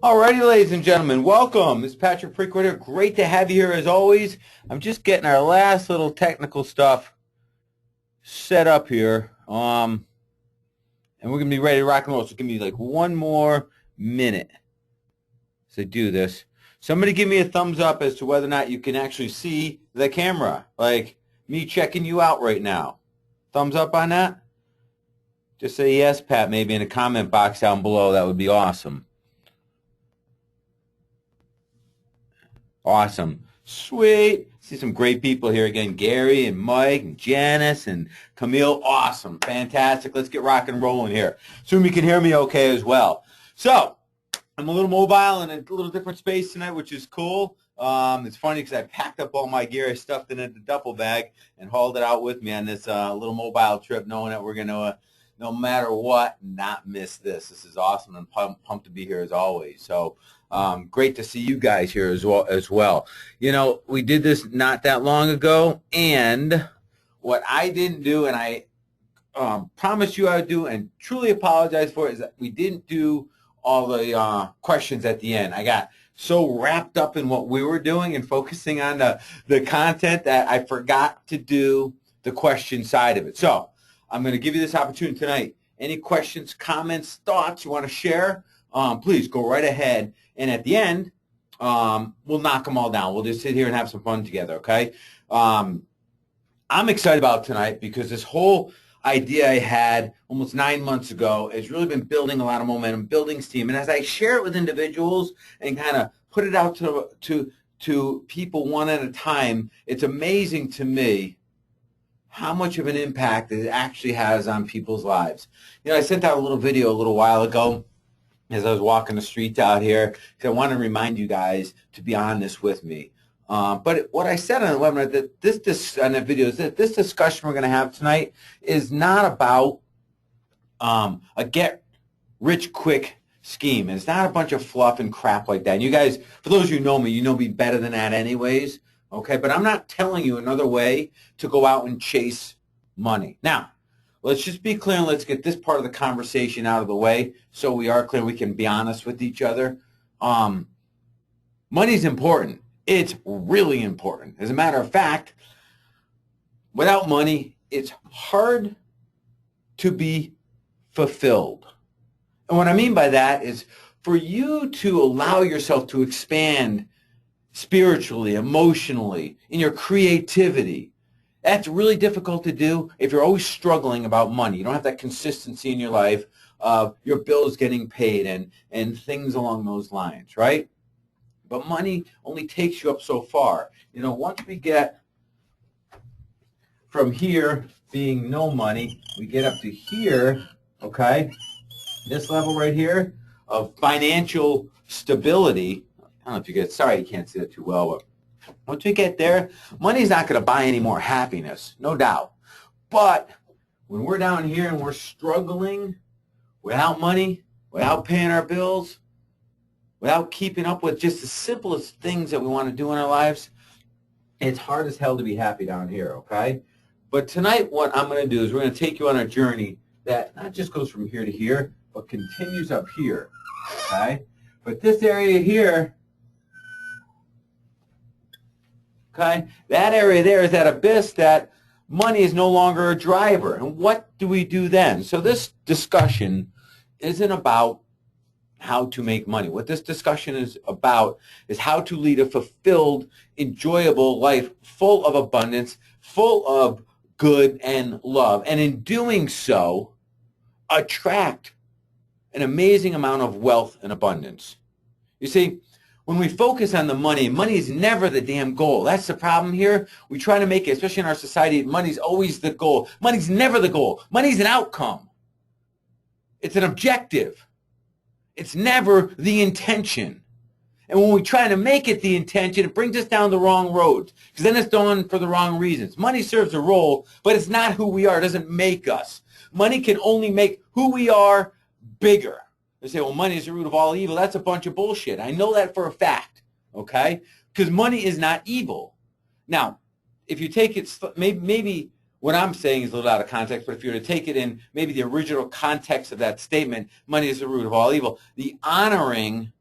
Alrighty, ladies and gentlemen, welcome. This is Patrick Precourt here. Great to have you here as always. I'm just getting our last little technical stuff set up here. And we're going to be ready to rock and roll. So give me like one more minute to do this. Somebody give me a thumbs up as to whether or not you can actually see the camera. Like me checking you out right now. Thumbs up on that? Just say yes, Pat, maybe in the comment box down below. That would be awesome. Awesome. Sweet. See some great people here again. Gary and Mike and Janice and Camille. Awesome. Fantastic. Let's get rock and rolling here. Assume you can hear me okay as well. So, I'm a little mobile in a little different space tonight, which is cool. It's funny because I packed up all my gear. I stuffed it in the duffel bag and hauled it out with me on this little mobile trip, knowing that we're going to, no matter what, not miss this. This is awesome, and pumped to be here as always. So, great to see you guys here as well. You know, we did this not that long ago, and what I didn't do, and I promised you I would do, and truly apologize for it, is that we didn't do all the questions at the end. I got so wrapped up in what we were doing and focusing on the content that I forgot to do the question side of it. So I'm going to give you this opportunity tonight. Any questions, comments, thoughts you want to share, please go right ahead. And at the end, we'll knock them all down. We'll just sit here and have some fun together, okay? I'm excited about tonight because this whole idea I had almost 9 months ago has really been building a lot of momentum, building steam. And as I share it with individuals and kind of put it out to people one at a time, it's amazing to me how much of an impact it actually has on people's lives. You know, I sent out a little video a little while ago as I was walking the streets out here because I want to remind you guys to be on this with me. But what I said on the webinar, that this on the video, is that this discussion we're going to have tonight is not about a get-rich-quick scheme. It's not a bunch of fluff and crap like that. And you guys, for those of you who know me, you know me better than that anyways. Okay, but I'm not telling you another way to go out and chase money. Now, let's just be clear and let's get this part of the conversation out of the way so we are clear, we can be honest with each other. Money's important. It's really important. As a matter of fact, without money, it's hard to be fulfilled. And what I mean by that is for you to allow yourself to expand spiritually, emotionally, in your creativity. That's really difficult to do if you're always struggling about money. You don't have that consistency in your life of your bills getting paid and things along those lines, right? But money only takes you up so far. You know, once we get from here being no money, we get up to here, okay, this level right here of financial stability. I don't know if you get, sorry you can't see that too well, but once we get there, money's not going to buy any more happiness, no doubt. But when we're down here and we're struggling without money, without paying our bills, without keeping up with just the simplest things that we want to do in our lives, it's hard as hell to be happy down here, okay? But tonight what I'm going to do is we're going to take you on a journey that not just goes from here to here, but continues up here, okay? But this area here, okay, that area there is that abyss that money is no longer a driver. And what do we do then? So this discussion isn't about how to make money. What this discussion is about is how to lead a fulfilled, enjoyable life full of abundance, full of good and love. And in doing so, attract an amazing amount of wealth and abundance. You see, when we focus on the money, money is never the damn goal. That's the problem here. We try to make it, especially in our society, money's always the goal. Money's never the goal. Money's an outcome. It's an objective. It's never the intention. And when we try to make it the intention, it brings us down the wrong road, because then it's done for the wrong reasons. Money serves a role, but it's not who we are. It doesn't make us. Money can only make who we are bigger. They say, well, money is the root of all evil. That's a bunch of bullshit. I know that for a fact, okay? Because money is not evil. Now, if you take it, maybe what I'm saying is a little out of context, but if you were to take it in maybe the original context of that statement, money is the root of all evil, the honoring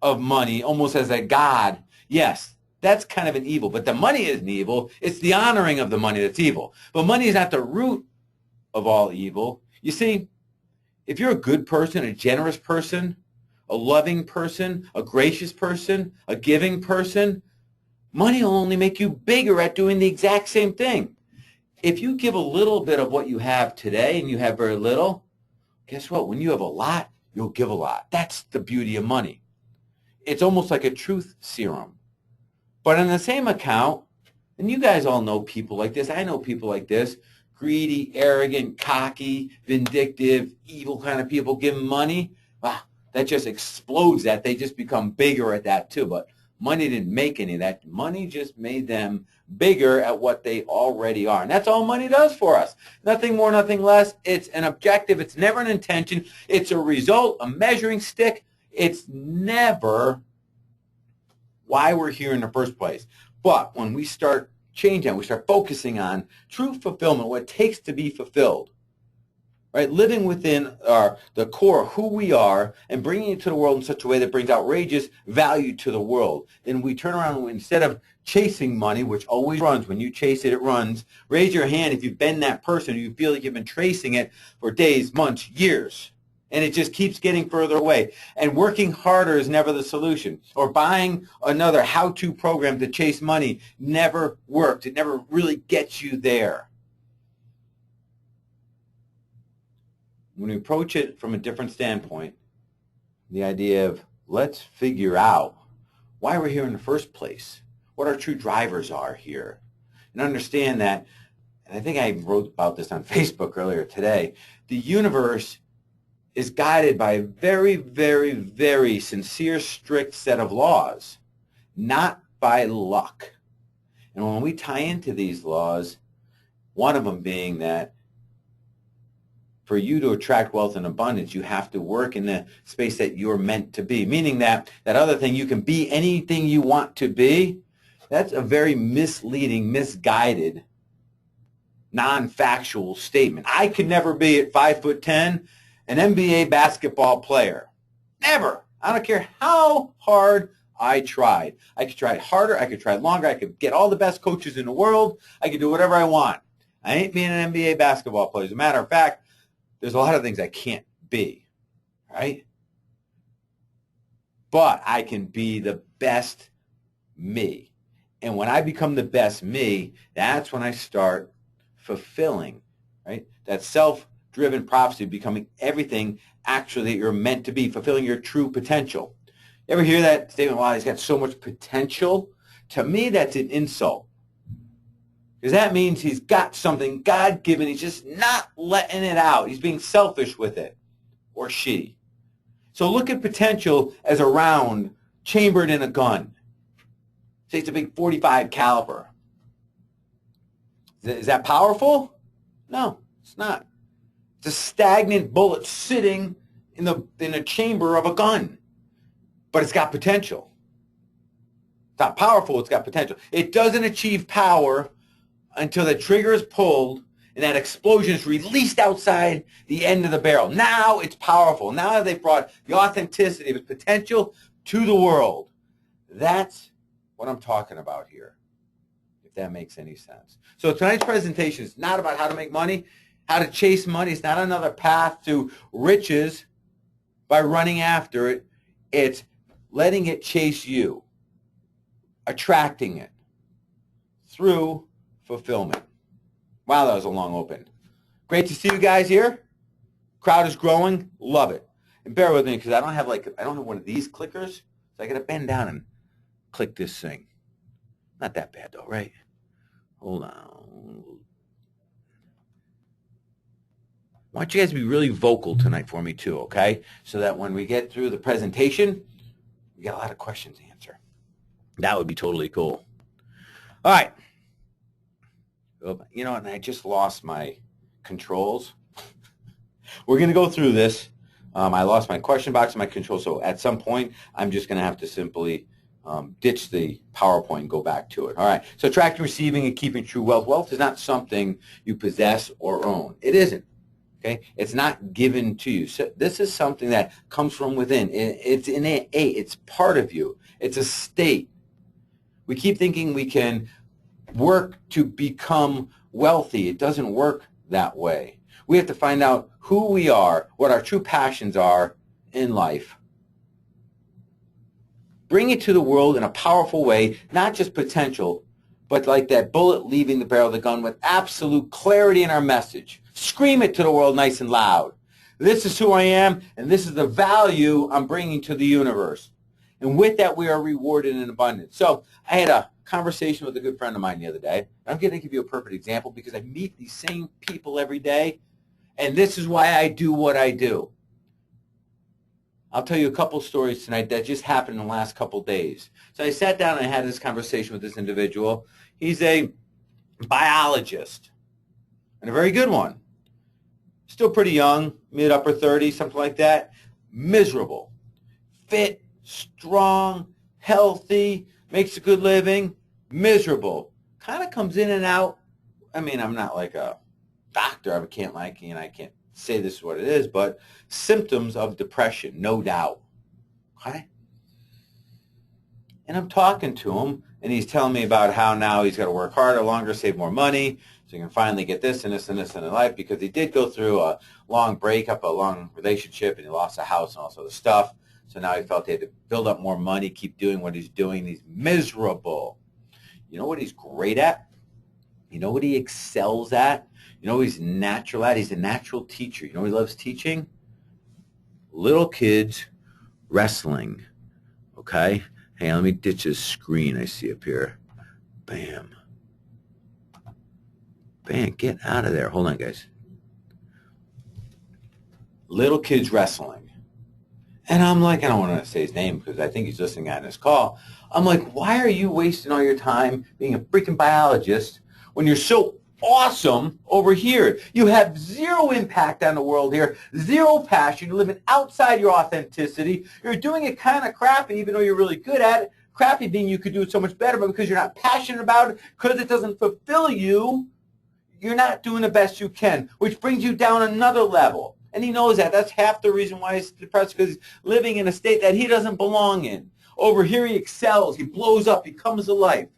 of money almost as a god, yes, that's kind of an evil. But the money isn't evil. It's the honoring of the money that's evil. But money is not the root of all evil. You see, if you're a good person, a generous person, a loving person, a gracious person, a giving person, money will only make you bigger at doing the exact same thing. If you give a little bit of what you have today and you have very little, guess what? When you have a lot, you'll give a lot. That's the beauty of money. It's almost like a truth serum. But on the same account, and you guys all know people like this, I know people like this, greedy, arrogant, cocky, vindictive, evil kind of people give money, wow, that just explodes that. They just become bigger at that too. But money didn't make any of that. Money just made them bigger at what they already are. And that's all money does for us. Nothing more, nothing less. It's an objective. It's never an intention. It's a result, a measuring stick. It's never why we're here in the first place. But when we start changing, we start focusing on true fulfillment, what it takes to be fulfilled, right? Living within the core of who we are and bringing it to the world in such a way that brings outrageous value to the world. Then we turn around and instead of chasing money, which always runs, when you chase it, it runs. Raise your hand if you've been that person, you feel like you've been chasing it for days, months, years. And it just keeps getting further away. And working harder is never the solution. Or buying another how-to program to chase money never works. It never really gets you there. When we approach it from a different standpoint, the idea of let's figure out why we're here in the first place, what our true drivers are here, and understand that, and I think I wrote about this on Facebook earlier today, the universe is guided by a very, very, very sincere, strict set of laws, not by luck. And when we tie into these laws, one of them being that for you to attract wealth and abundance, you have to work in the space that you're meant to be, meaning that that other thing, you can be anything you want to be. That's a very misleading, misguided, non-factual statement. I could never be at 5'10", an NBA basketball player. Never. I don't care how hard I tried. I could try harder. I could try longer. I could get all the best coaches in the world. I could do whatever I want. I ain't being an NBA basketball player. As a matter of fact, there's a lot of things I can't be, right? But I can be the best me. And when I become the best me, that's when I start fulfilling, right? That self-driven prophecy, becoming everything actually that you're meant to be, fulfilling your true potential. You ever hear that statement, wow, he's got so much potential? To me, that's an insult. Because that means he's got something God-given. He's just not letting it out. He's being selfish with it, or she. So look at potential as a round chambered in a gun. Say it's a big .45 caliber. Is that powerful? No, it's not. It's a stagnant bullet sitting in a chamber of a gun. But it's got potential. It's not powerful, it's got potential. It doesn't achieve power until the trigger is pulled and that explosion is released outside the end of the barrel. Now it's powerful. Now they've brought the authenticity of its potential to the world. That's what I'm talking about here, if that makes any sense. So tonight's presentation is not about how to make money, how to chase money. It's not another path to riches by running after it. It's letting it chase you, attracting it through fulfillment. Wow, that was a long open. Great to see you guys here. Crowd is growing. Love it. And bear with me because I don't have one of these clickers, so I got to bend down and click this thing. Not that bad though, right? Hold on. I want you guys to be really vocal tonight for me too, okay? So that when we get through the presentation, we got a lot of questions to answer. That would be totally cool. All right. You know, and I just lost my controls. We're going to go through this. I lost my question box and my controls, so at some point, I'm just going to have to simply ditch the PowerPoint and go back to it. All right. So attracting, receiving, and keeping true wealth. Wealth is not something you possess or own. It isn't. Okay? It's not given to you. So this is something that comes from within. It's innate. It's part of you. It's a state. We keep thinking we can work to become wealthy. It doesn't work that way. We have to find out who we are, what our true passions are in life. Bring it to the world in a powerful way, not just potential, but like that bullet leaving the barrel of the gun with absolute clarity in our message. Scream it to the world nice and loud. This is who I am, and this is the value I'm bringing to the universe. And with that, we are rewarded in abundance. So I had a conversation with a good friend of mine the other day. I'm going to give you a perfect example because I meet these same people every day, and this is why I do what I do. I'll tell you a couple stories tonight that just happened in the last couple days. So I sat down and I had this conversation with this individual. He's a biologist, and a very good one. Still pretty young, mid-upper 30s, something like that. Miserable. Fit, strong, healthy, makes a good living, miserable. Kind of comes in and out. I mean, I'm not like a doctor. I can't say this is what it is, but symptoms of depression, no doubt. Okay? And I'm talking to him, and he's telling me about how now he's got to work harder, longer, save more money, so he can finally get this and this and this in his life, because he did go through a long breakup, a long relationship, and he lost a house and all sort of stuff. So now he felt he had to build up more money, keep doing what he's doing. He's miserable. You know what he's great at? You know what he excels at? You know what he's natural at? He's a natural teacher. You know what he loves teaching? Little kids wrestling. Okay? Hey, let me ditch this screen I see up here. Bam. Bam, get out of there. Hold on, guys. Little kids wrestling. And I'm like, I don't want to say his name because I think he's listening on this call. I'm like, why are you wasting all your time being a freaking biologist when you're so awesome over here? You have zero impact on the world here, zero passion. You're living outside your authenticity. You're doing it kind of crappy, even though you're really good at it. Crappy being you could do it so much better, but because you're not passionate about it, because it doesn't fulfill you, you're not doing the best you can, which brings you down another level. And he knows that. That's half the reason why he's depressed, because he's living in a state that he doesn't belong in. Over here, he excels. He blows up. He comes to life.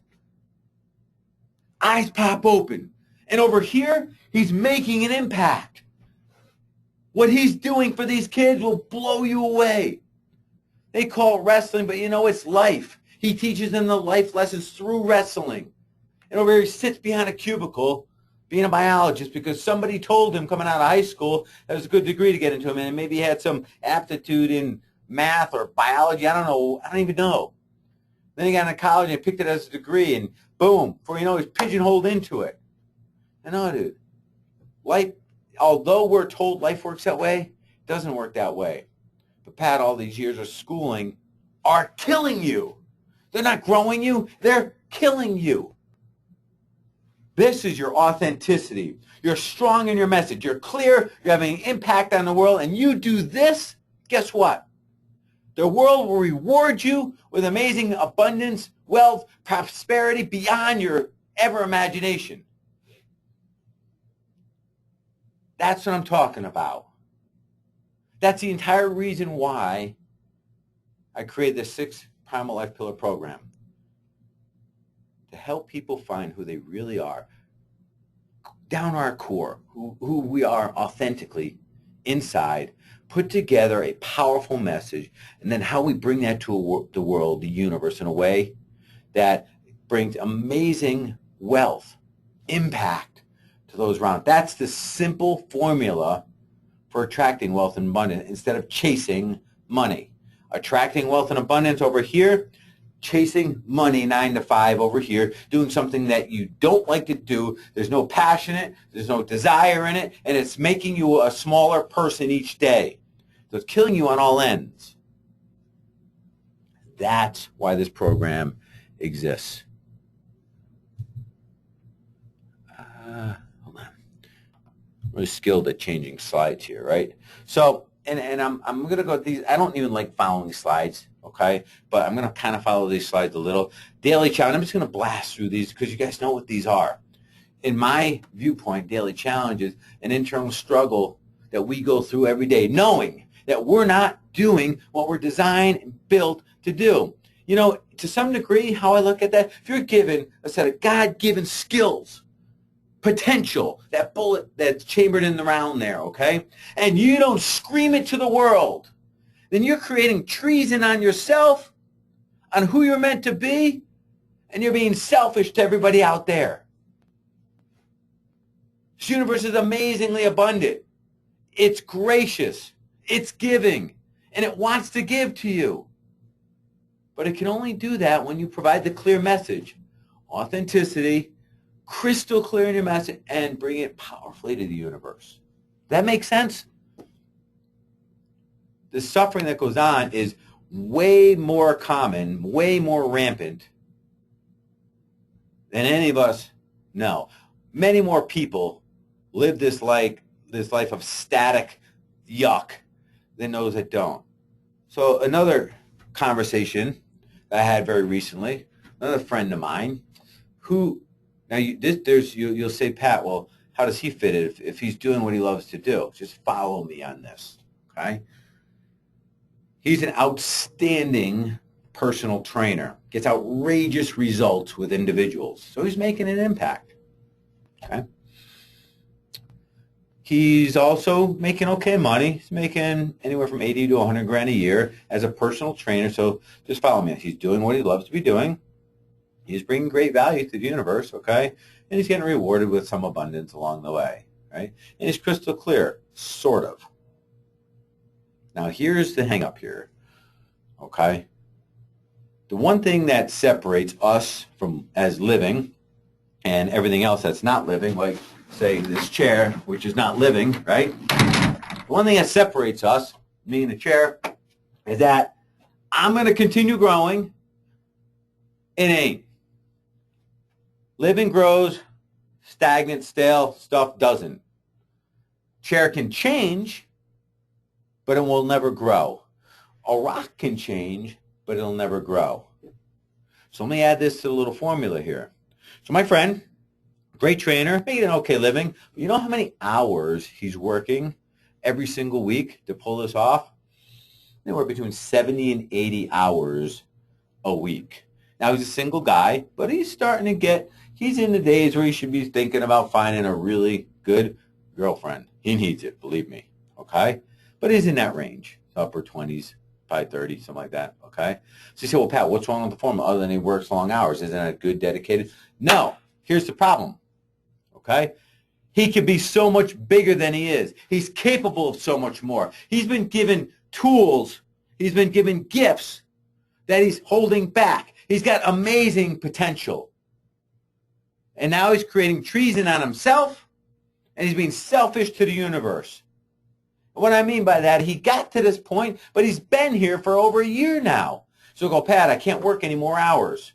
Eyes pop open. And over here, he's making an impact. What he's doing for these kids will blow you away. They call it wrestling, but you know, it's life. He teaches them the life lessons through wrestling. And over here, he sits behind a cubicle being a biologist because somebody told him coming out of high school that was a good degree to get into him, and maybe he had some aptitude in math or biology. I don't know. I don't even know. Then he got into college and picked it as a degree, and boom, before you know, he's pigeonholed into it. And no, dude, life, although we're told life works that way, it doesn't work that way. But Pat, all these years of schooling are killing you. They're not growing you. They're killing you. This is your authenticity. You're strong in your message. You're clear. You're having an impact on the world. And you do this, guess what? The world will reward you with amazing abundance, wealth, prosperity beyond your ever imagination. That's what I'm talking about. That's the entire reason why I created the Six Primal Life Pillar program. To help people find who they really are, down our core, who we are authentically inside, put together a powerful message, and then how we bring that to the world, the universe, in a way that brings amazing wealth, impact to those around. That's the simple formula for attracting wealth and abundance instead of chasing money. Attracting wealth and abundance over here, chasing money 9 to 5 over here, doing something that you don't like to do. There's no passion in it. There's no desire in it. And it's making you a smaller person each day. So it's killing you on all ends. That's why this program exists. Hold on. I'm really skilled at changing slides here, right? So, and I'm going to go with these. I don't even like following slides. Okay, but I'm going to kind of follow these slides a little. Daily challenge, I'm just going to blast through these because you guys know what these are. In my viewpoint, daily challenge is an internal struggle that we go through every day, knowing that we're not doing what we're designed and built to do. You know, to some degree, how I look at that, if you're given a set of God-given skills, potential, that bullet that's chambered in the round there, okay, and you don't scream it to the world, then you're creating treason on yourself, on who you're meant to be, and you're being selfish to everybody out there. This universe is amazingly abundant. It's gracious. It's giving. And it wants to give to you. But it can only do that when you provide the clear message. Authenticity, crystal clear in your message, and bring it powerfully to the universe. That makes sense? The suffering that goes on is way more common, way more rampant than any of us know. Many more people live this life of static yuck than those that don't. So another conversation that I had very recently, another friend of mine, who now you'll say, Pat, well, how does he fit it if he's doing what he loves to do? Just follow me on this, okay? He's an outstanding personal trainer, gets outrageous results with individuals. So he's making an impact, okay? He's also making okay money. He's making anywhere from 80 to 100 grand a year as a personal trainer. So just follow me. He's doing what he loves to be doing. He's bringing great value to the universe, okay? And he's getting rewarded with some abundance along the way, right? And he's crystal clear, sort of. Now, here's the hang up here, okay? The one thing that separates us from as living and everything else that's not living, like, say, this chair, which is not living, right? The one thing that separates us, me and the chair, is that I'm going to continue growing. It ain't. Living grows, stagnant, stale stuff doesn't. Chair can change, but it will never grow. A rock can change, but it'll never grow. So let me add this to the little formula here. So my friend, great trainer, making an okay living. You know how many hours he's working every single week to pull this off? Anywhere between 70 and 80 hours a week. Now, he's a single guy, but he's starting to he's in the days where he should be thinking about finding a really good girlfriend. He needs it, believe me, okay? But he's in that range, upper 20s, probably 30, something like that, okay? So you say, well, Pat, what's wrong with the formula other than he works long hours? Isn't that good, dedicated? No. Here's the problem. Okay? He can be so much bigger than he is. He's capable of so much more. He's been given tools. He's been given gifts that he's holding back. He's got amazing potential. And now he's creating treason on himself, and he's being selfish to the universe. What I mean by that, he got to this point, but he's been here for over a year now. So go, Pat, I can't work any more hours.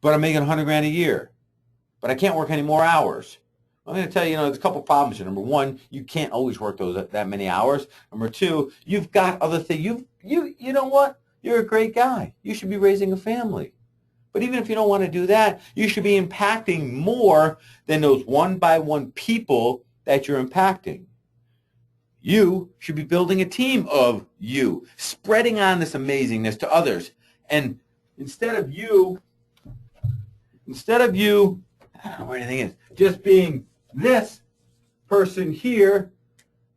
But I'm making 100 grand a year. But I can't work any more hours. I'm going to tell you, there's a couple problems here. Number one, you can't always work that many hours. Number two, you've got other things. You know what? You're a great guy. You should be raising a family. But even if you don't want to do that, you should be impacting more than those one-by-one people that you're impacting. You should be building a team of you, spreading on this amazingness to others. And instead of you, I don't know where anything is, just being this person here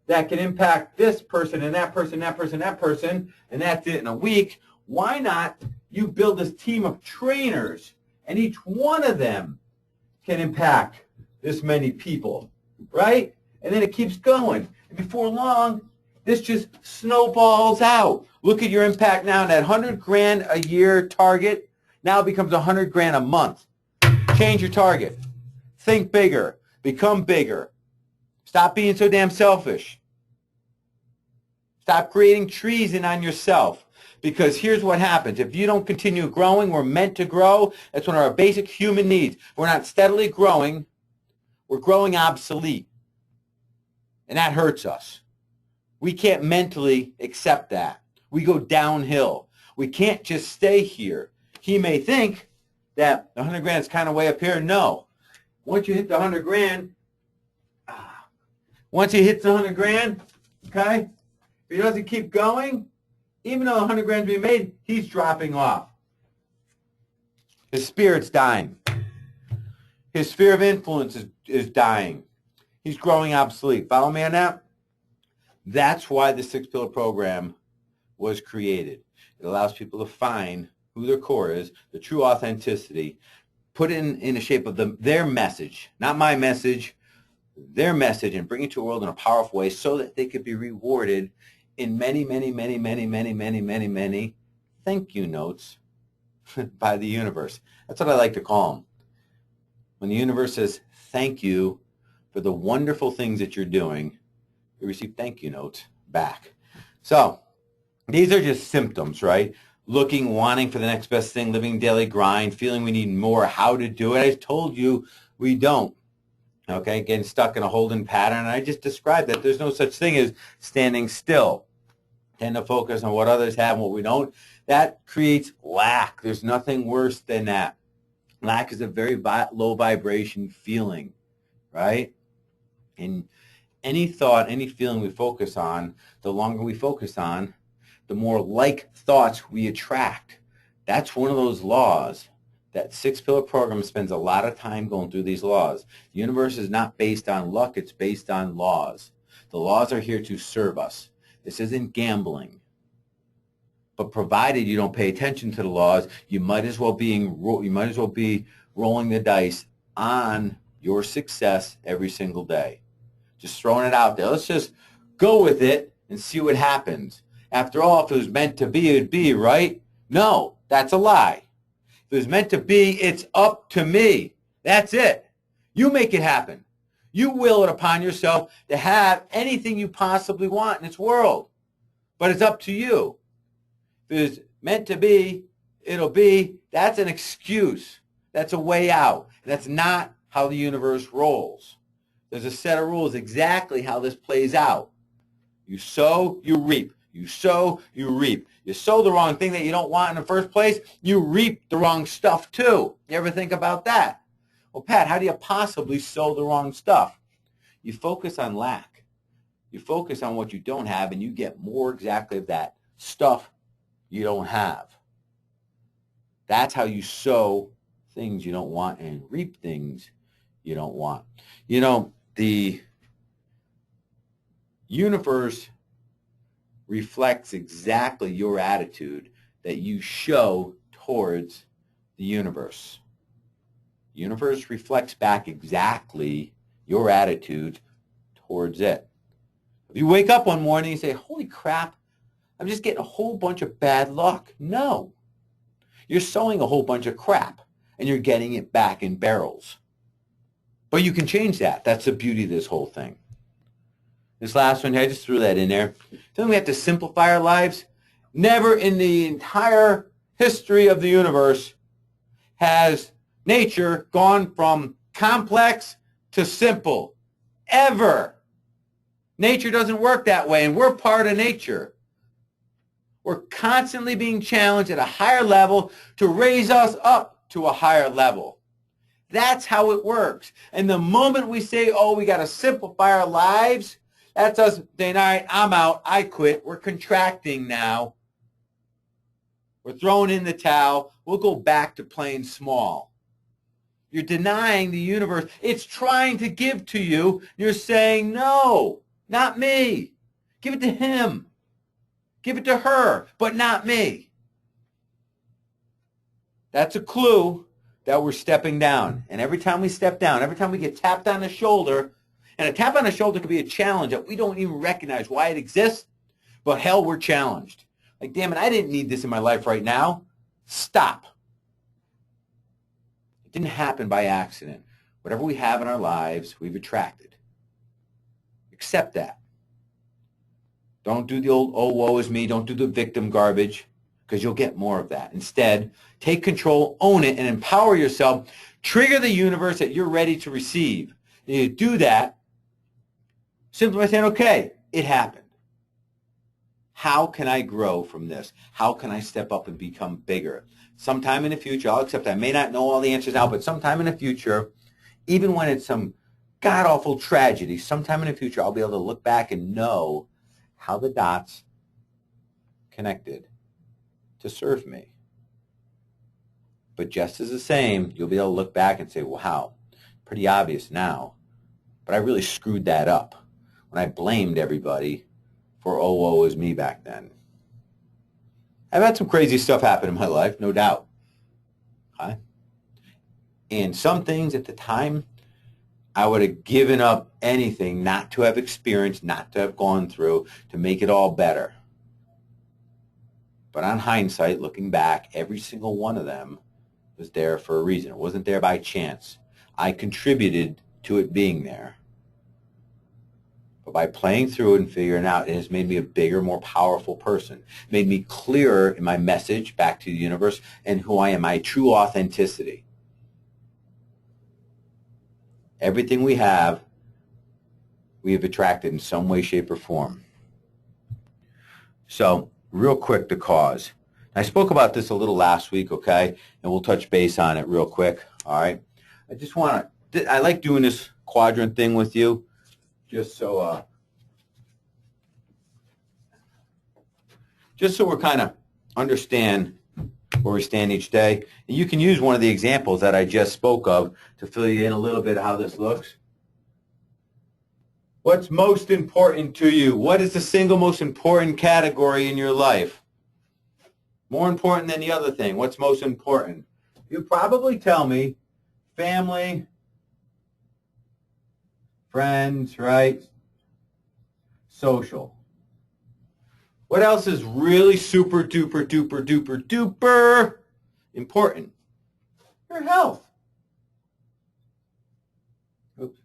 that can impact this person and that person, that person, that person, and that's it in a week, why not you build this team of trainers and each one of them can impact this many people, right? And then it keeps going. And before long, this just snowballs out. Look at your impact now. That 100 grand a year target now becomes 100 grand a month. Change your target. Think bigger. Become bigger. Stop being so damn selfish. Stop creating treason on yourself. Because here's what happens. If you don't continue growing, we're meant to grow. That's one of our basic human needs. We're not steadily growing. We're growing obsolete. And that hurts us. We can't mentally accept that. We go downhill. We can't just stay here. He may think that the 100 grand is kind of way up here. No. Once you hit the 100 grand, Once he hits 100 grand, okay, if he doesn't keep going, even though 100 grand's being made, he's dropping off. His spirit's dying. His sphere of influence is dying. He's growing obsolete. Follow me on that? That's why the Six Pillar program was created. It allows people to find who their core is, the true authenticity, put it in the shape of their message, not my message, their message, and bring it to the world in a powerful way so that they could be rewarded in many, many, many, many, many, many, many, many thank you notes by the universe. That's what I like to call them. When the universe says thank you for the wonderful things that you're doing, you receive thank you notes back. So these are just symptoms, right? Looking, wanting for the next best thing, living daily grind, feeling we need more, how to do it. I told you we don't. Okay, getting stuck in a holding pattern. And I just described that there's no such thing as standing still. Tend to focus on what others have and what we don't. That creates lack. There's nothing worse than that. Lack is a very low vibration feeling, right? And any thought, any feeling we focus on, the longer we focus on, the more like thoughts we attract. That's one of those laws. That Six Pillar program spends a lot of time going through these laws. The universe is not based on luck, it's based on laws. The laws are here to serve us. This isn't gambling. But provided you don't pay attention to the laws, you might as well be rolling the dice on your success every single day. Just throwing it out there. Let's just go with it and see what happens. After all, if it was meant to be, it'd be, right? No, that's a lie. If it was meant to be, it's up to me. That's it. You make it happen. You will it upon yourself to have anything you possibly want in this world. But it's up to you. If it was meant to be, it'll be. That's an excuse. That's a way out. That's not how the universe rolls. There's a set of rules exactly how this plays out. You sow, you reap. You sow, you reap. You sow the wrong thing that you don't want in the first place, you reap the wrong stuff too. You ever think about that? Well, Pat, how do you possibly sow the wrong stuff? You focus on lack. You focus on what you don't have, and you get more exactly of that stuff you don't have. That's how you sow things you don't want and reap things you don't want. You know, the universe reflects exactly your attitude that you show towards the universe. The universe reflects back exactly your attitude towards it. If you wake up one morning and say, holy crap, I'm just getting a whole bunch of bad luck. No. You're sowing a whole bunch of crap and you're getting it back in barrels. But you can change that. That's the beauty of this whole thing. This last one here, I just threw that in there. Then we have to simplify our lives. Never in the entire history of the universe has nature gone from complex to simple. Ever. Nature doesn't work that way, and we're part of nature. We're constantly being challenged at a higher level to raise us up to a higher level. That's how it works. And the moment we say, oh, we got to simplify our lives, that's us saying, all right, I'm out, I quit. We're contracting now. We're throwing in the towel. We'll go back to playing small. You're denying the universe. It's trying to give to you. You're saying, no, not me. Give it to him. Give it to her, but not me. That's a clue that we're stepping down. And every time we step down, every time we get tapped on the shoulder, and a tap on the shoulder could be a challenge that we don't even recognize why it exists, but hell, we're challenged. Like, damn it, I didn't need this in my life right now. Stop. It didn't happen by accident. Whatever we have in our lives, we've attracted. Accept that. Don't do the old, oh, woe is me. Don't do the victim garbage, because you'll get more of that. Instead, take control, own it, and empower yourself. Trigger the universe that you're ready to receive. And you do that simply by saying, okay, it happened. How can I grow from this? How can I step up and become bigger? Sometime in the future, I'll accept I may not know all the answers now, but sometime in the future, even when it's some god-awful tragedy, sometime in the future, I'll be able to look back and know how the dots connected to serve me. But just as the same, you'll be able to look back and say, wow, pretty obvious now, but I really screwed that up when I blamed everybody for, oh, woe is me back then. I've had some crazy stuff happen in my life, no doubt. Okay? And some things at the time, I would have given up anything not to have experienced, not to have gone through, to make it all better. But on hindsight, looking back, every single one of them was there for a reason. It wasn't there by chance. I contributed to it being there. But by playing through it and figuring it out, it has made me a bigger, more powerful person. It made me clearer in my message back to the universe and who I am, my true authenticity. Everything we have attracted in some way, shape, or form. So, real quick, the cause. I spoke about this a little last week, okay? And we'll touch base on it real quick, all right? I like doing this quadrant thing with you, just so we're kind of understand where we stand each day. And you can use one of the examples that I just spoke of to fill you in a little bit of how this looks. What's most important to you? What is the single most important category in your life? More important than the other thing. What's most important? You'll probably tell me family, friends, right? Social. What else is really super duper duper duper duper important? Your health. Oops.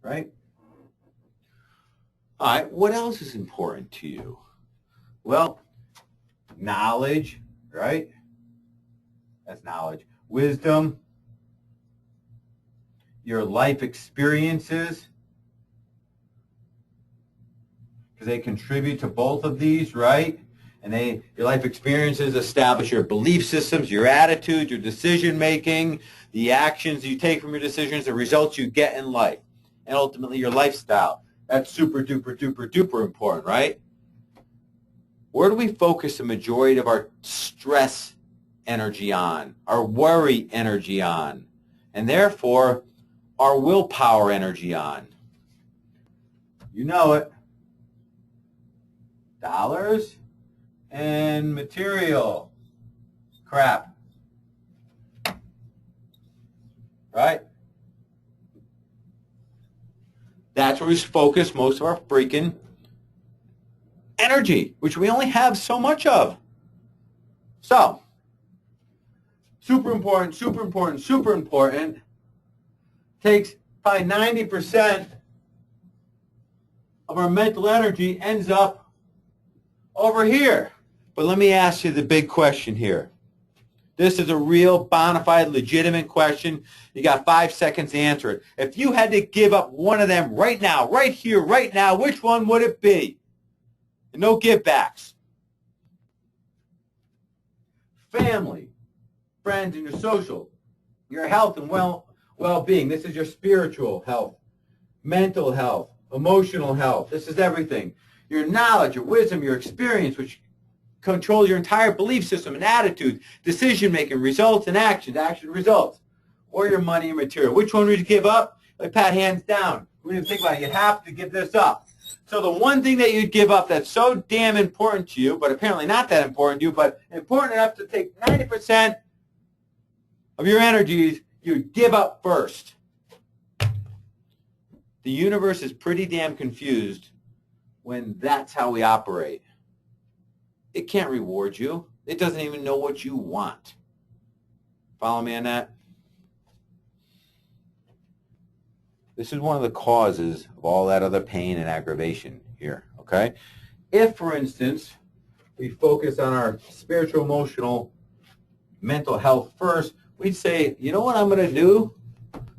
Right? All right, what else is important to you? Well, knowledge, right? That's knowledge. Wisdom. Your life experiences, because they contribute to both of these, right? And your life experiences establish your belief systems, your attitude, your decision making, the actions you take from your decisions, the results you get in life, and ultimately your lifestyle. That's super duper duper duper important, right? Where do we focus the majority of our stress energy on, our worry energy on, and therefore our willpower energy on? You know it. Dollars and material crap. Right? That's where we focus most of our freaking energy, which we only have so much of. So, super important, super important, super important. Takes probably 90% of our mental energy ends up over here. But let me ask you the big question here. This is a real, bona fide, legitimate question. You got 5 seconds to answer it. If you had to give up one of them right now, right here, right now, which one would it be? And no give-backs. Family, friends, and your social. Your health and well-being. This is your spiritual health, mental health, emotional health. This is everything. Your knowledge, your wisdom, your experience, which controls your entire belief system and attitude, decision-making, results and actions, action results, or your money and material. Which one would you give up? Like pat hands down. We didn't think about it. You have to give this up. So the one thing that you'd give up that's so damn important to you, but apparently not that important to you, but important enough to take 90% of your energies, you'd give up first. The universe is pretty damn confused when that's how we operate. It can't reward you. It doesn't even know what you want. Follow me on that? This is one of the causes of all that other pain and aggravation here, okay? If, for instance, we focus on our spiritual, emotional, mental health first, we'd say, you know what I'm going to do?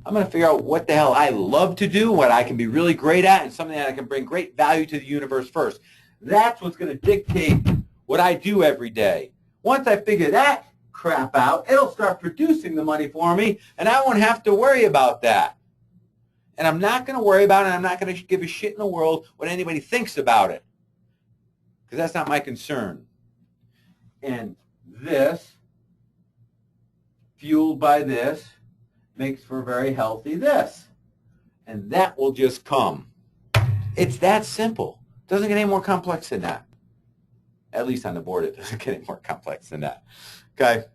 I'm going to figure out what the hell I love to do, what I can be really great at, and something that I can bring great value to the universe first. That's what's going to dictate what I do every day. Once I figure that crap out. It'll start producing the money for me, and I won't have to worry about that. And I'm not going to worry about it, and I'm not going to give a shit in the world what anybody thinks about it, because that's not my concern. And this, fueled by this, makes for a very healthy this. And that will just come. It's that simple. It doesn't get any more complex than that. At least on the board, it doesn't get any more complex than that. Okay?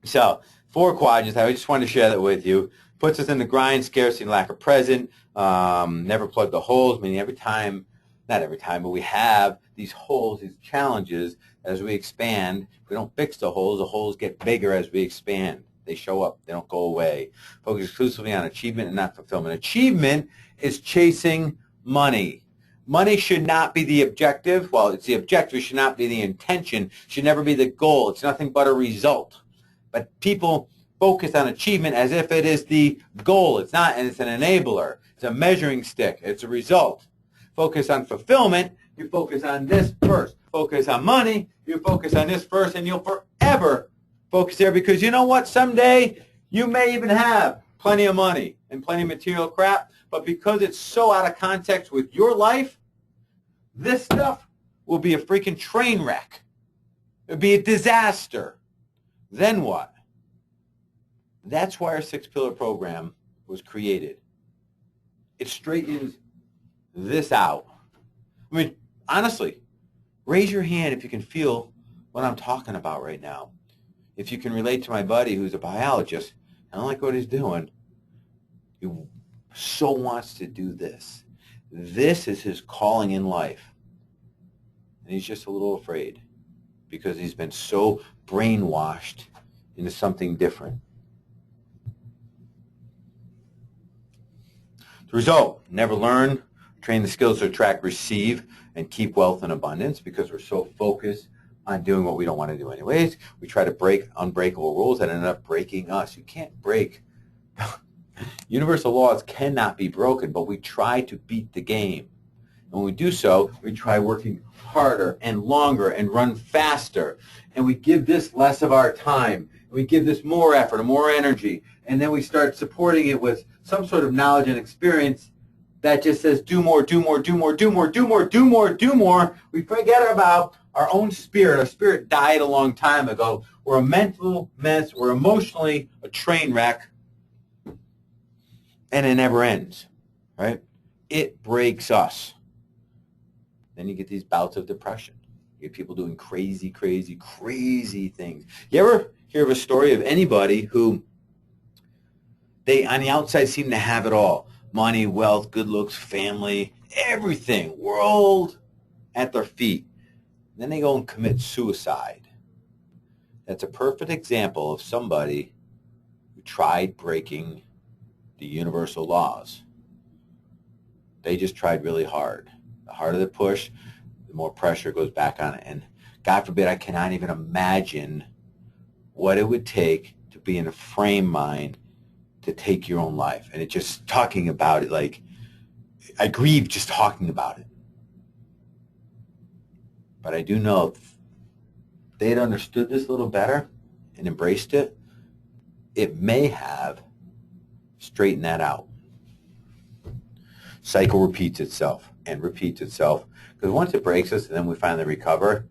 So, 4 quadrants. I just wanted to share that with you. Puts us in the grind, scarcity, and lack of present. Never plug the holes, meaning every time, not every time, but we have these holes, these challenges as we expand. If we don't fix the holes get bigger as we expand. They show up. They don't go away. Focus exclusively on achievement and not fulfillment. Achievement is chasing money. Money should not be the objective. Well, it's the objective. It should not be the intention. It should never be the goal. It's nothing but a result. But people focus on achievement as if it is the goal. It's not, and it's an enabler. It's a measuring stick. It's a result. Focus on fulfillment. You focus on this first. Focus on money. You focus on this first, and you'll forever focus there, because you know what? Someday you may even have plenty of money and plenty of material crap, but because it's so out of context with your life, this stuff will be a freaking train wreck. It would be a disaster. Then what? That's why our 6-pillar program was created. It straightens this out. I mean, honestly, raise your hand if you can feel what I'm talking about right now. If you can relate to my buddy who's a biologist, I don't like what he's doing. He so wants to do this. This is his calling in life. And he's just a little afraid because he's been so brainwashed into something different. The result, never learn, train the skills to attract, receive, and keep wealth and abundance because we're so focused on doing what we don't want to do anyways. We try to break unbreakable rules that end up breaking us. You can't break. Universal laws cannot be broken, but we try to beat the game. And when we do so, we try working harder and longer and run faster. And we give this less of our time. We give this more effort and more energy. And then we start supporting it with some sort of knowledge and experience that just says do more, do more, do more, do more, do more, do more, do more. We forget about our own spirit. Our spirit died a long time ago. We're a mental mess. We're emotionally a train wreck. And it never ends, right? It breaks us. Then you get these bouts of depression. You get people doing crazy, crazy, crazy things. You ever hear of a story of anybody who they on the outside seem to have it all? Money, wealth, good looks, family, everything, world at their feet. Then they go and commit suicide. That's a perfect example of somebody who tried breaking the universal laws. They just tried really hard. The harder the push, the more pressure goes back on it. And God forbid, I cannot even imagine what it would take to be in a frame mind to take your own life. And it just talking about it, like, I grieve just talking about it. But I do know if they had understood this a little better and embraced it, it may have straightened that out. Cycle repeats itself and repeats itself. Because once it breaks us and then we finally recover,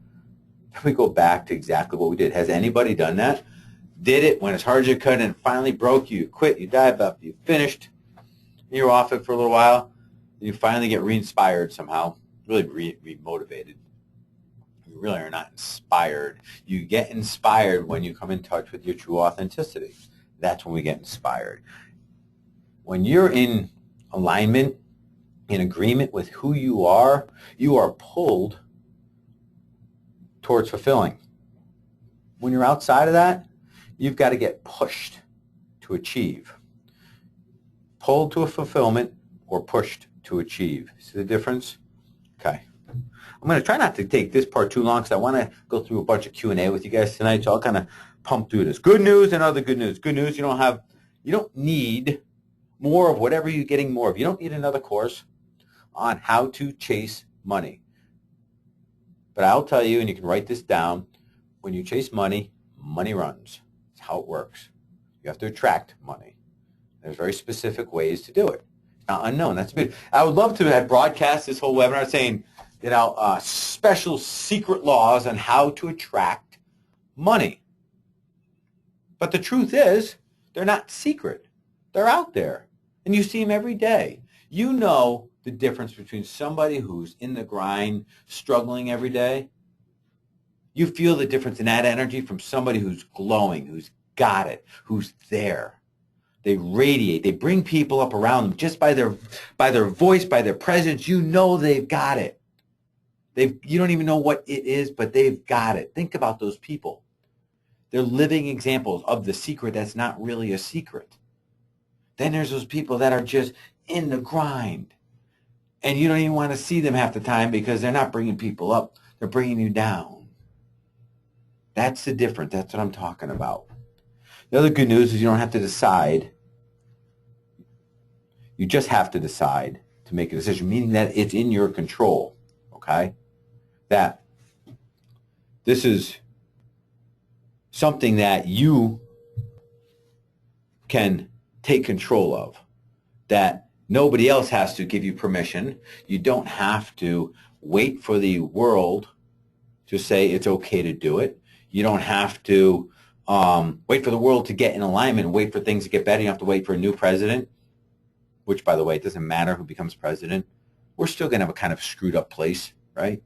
then we go back to exactly what we did. Has anybody done that? Did it when it's hard as you could and it finally broke you. You quit, you dive up, you finished, you're off it for a little while, and you finally get re-inspired somehow, really re-motivated. You really are not inspired. You get inspired when you come in touch with your true authenticity. That's when we get inspired. When you're in alignment, in agreement with who you are pulled towards fulfilling. When you're outside of that, you've got to get pushed to achieve. Pulled to a fulfillment or pushed to achieve. See the difference? Okay. I'm going to try not to take this part too long because I want to go through a bunch of Q&A with you guys tonight, so I'll kind of pump through this. Good news and other good news. Good news, you don't need more of whatever you're getting more of. You don't need another course on how to chase money. But I'll tell you, and you can write this down, when you chase money, money runs. That's how it works. You have to attract money. There's very specific ways to do it. It's not unknown. That's good. I would love to have broadcast this whole webinar saying, special secret laws on how to attract money. But the truth is, they're not secret. They're out there. And you see them every day. You know the difference between somebody who's in the grind, struggling every day. You feel the difference in that energy from somebody who's glowing, who's got it, who's there. They radiate. They bring people up around them just by their voice, by their presence. You know they've got it. You don't even know what it is, but they've got it. Think about those people. They're living examples of the secret that's not really a secret. Then there's those people that are just in the grind. And you don't even want to see them half the time because they're not bringing people up. They're bringing you down. That's the difference. That's what I'm talking about. The other good news is you don't have to decide. You just have to decide to make a decision, meaning that it's in your control, okay? That this is something that you can take control of, that nobody else has to give you permission. You don't have to wait for the world to say it's okay to do it. You don't have to wait for the world to get in alignment and wait for things to get better. You don't have to wait for a new president, which, by the way, it doesn't matter who becomes president. We're still going to have a kind of screwed up place, right?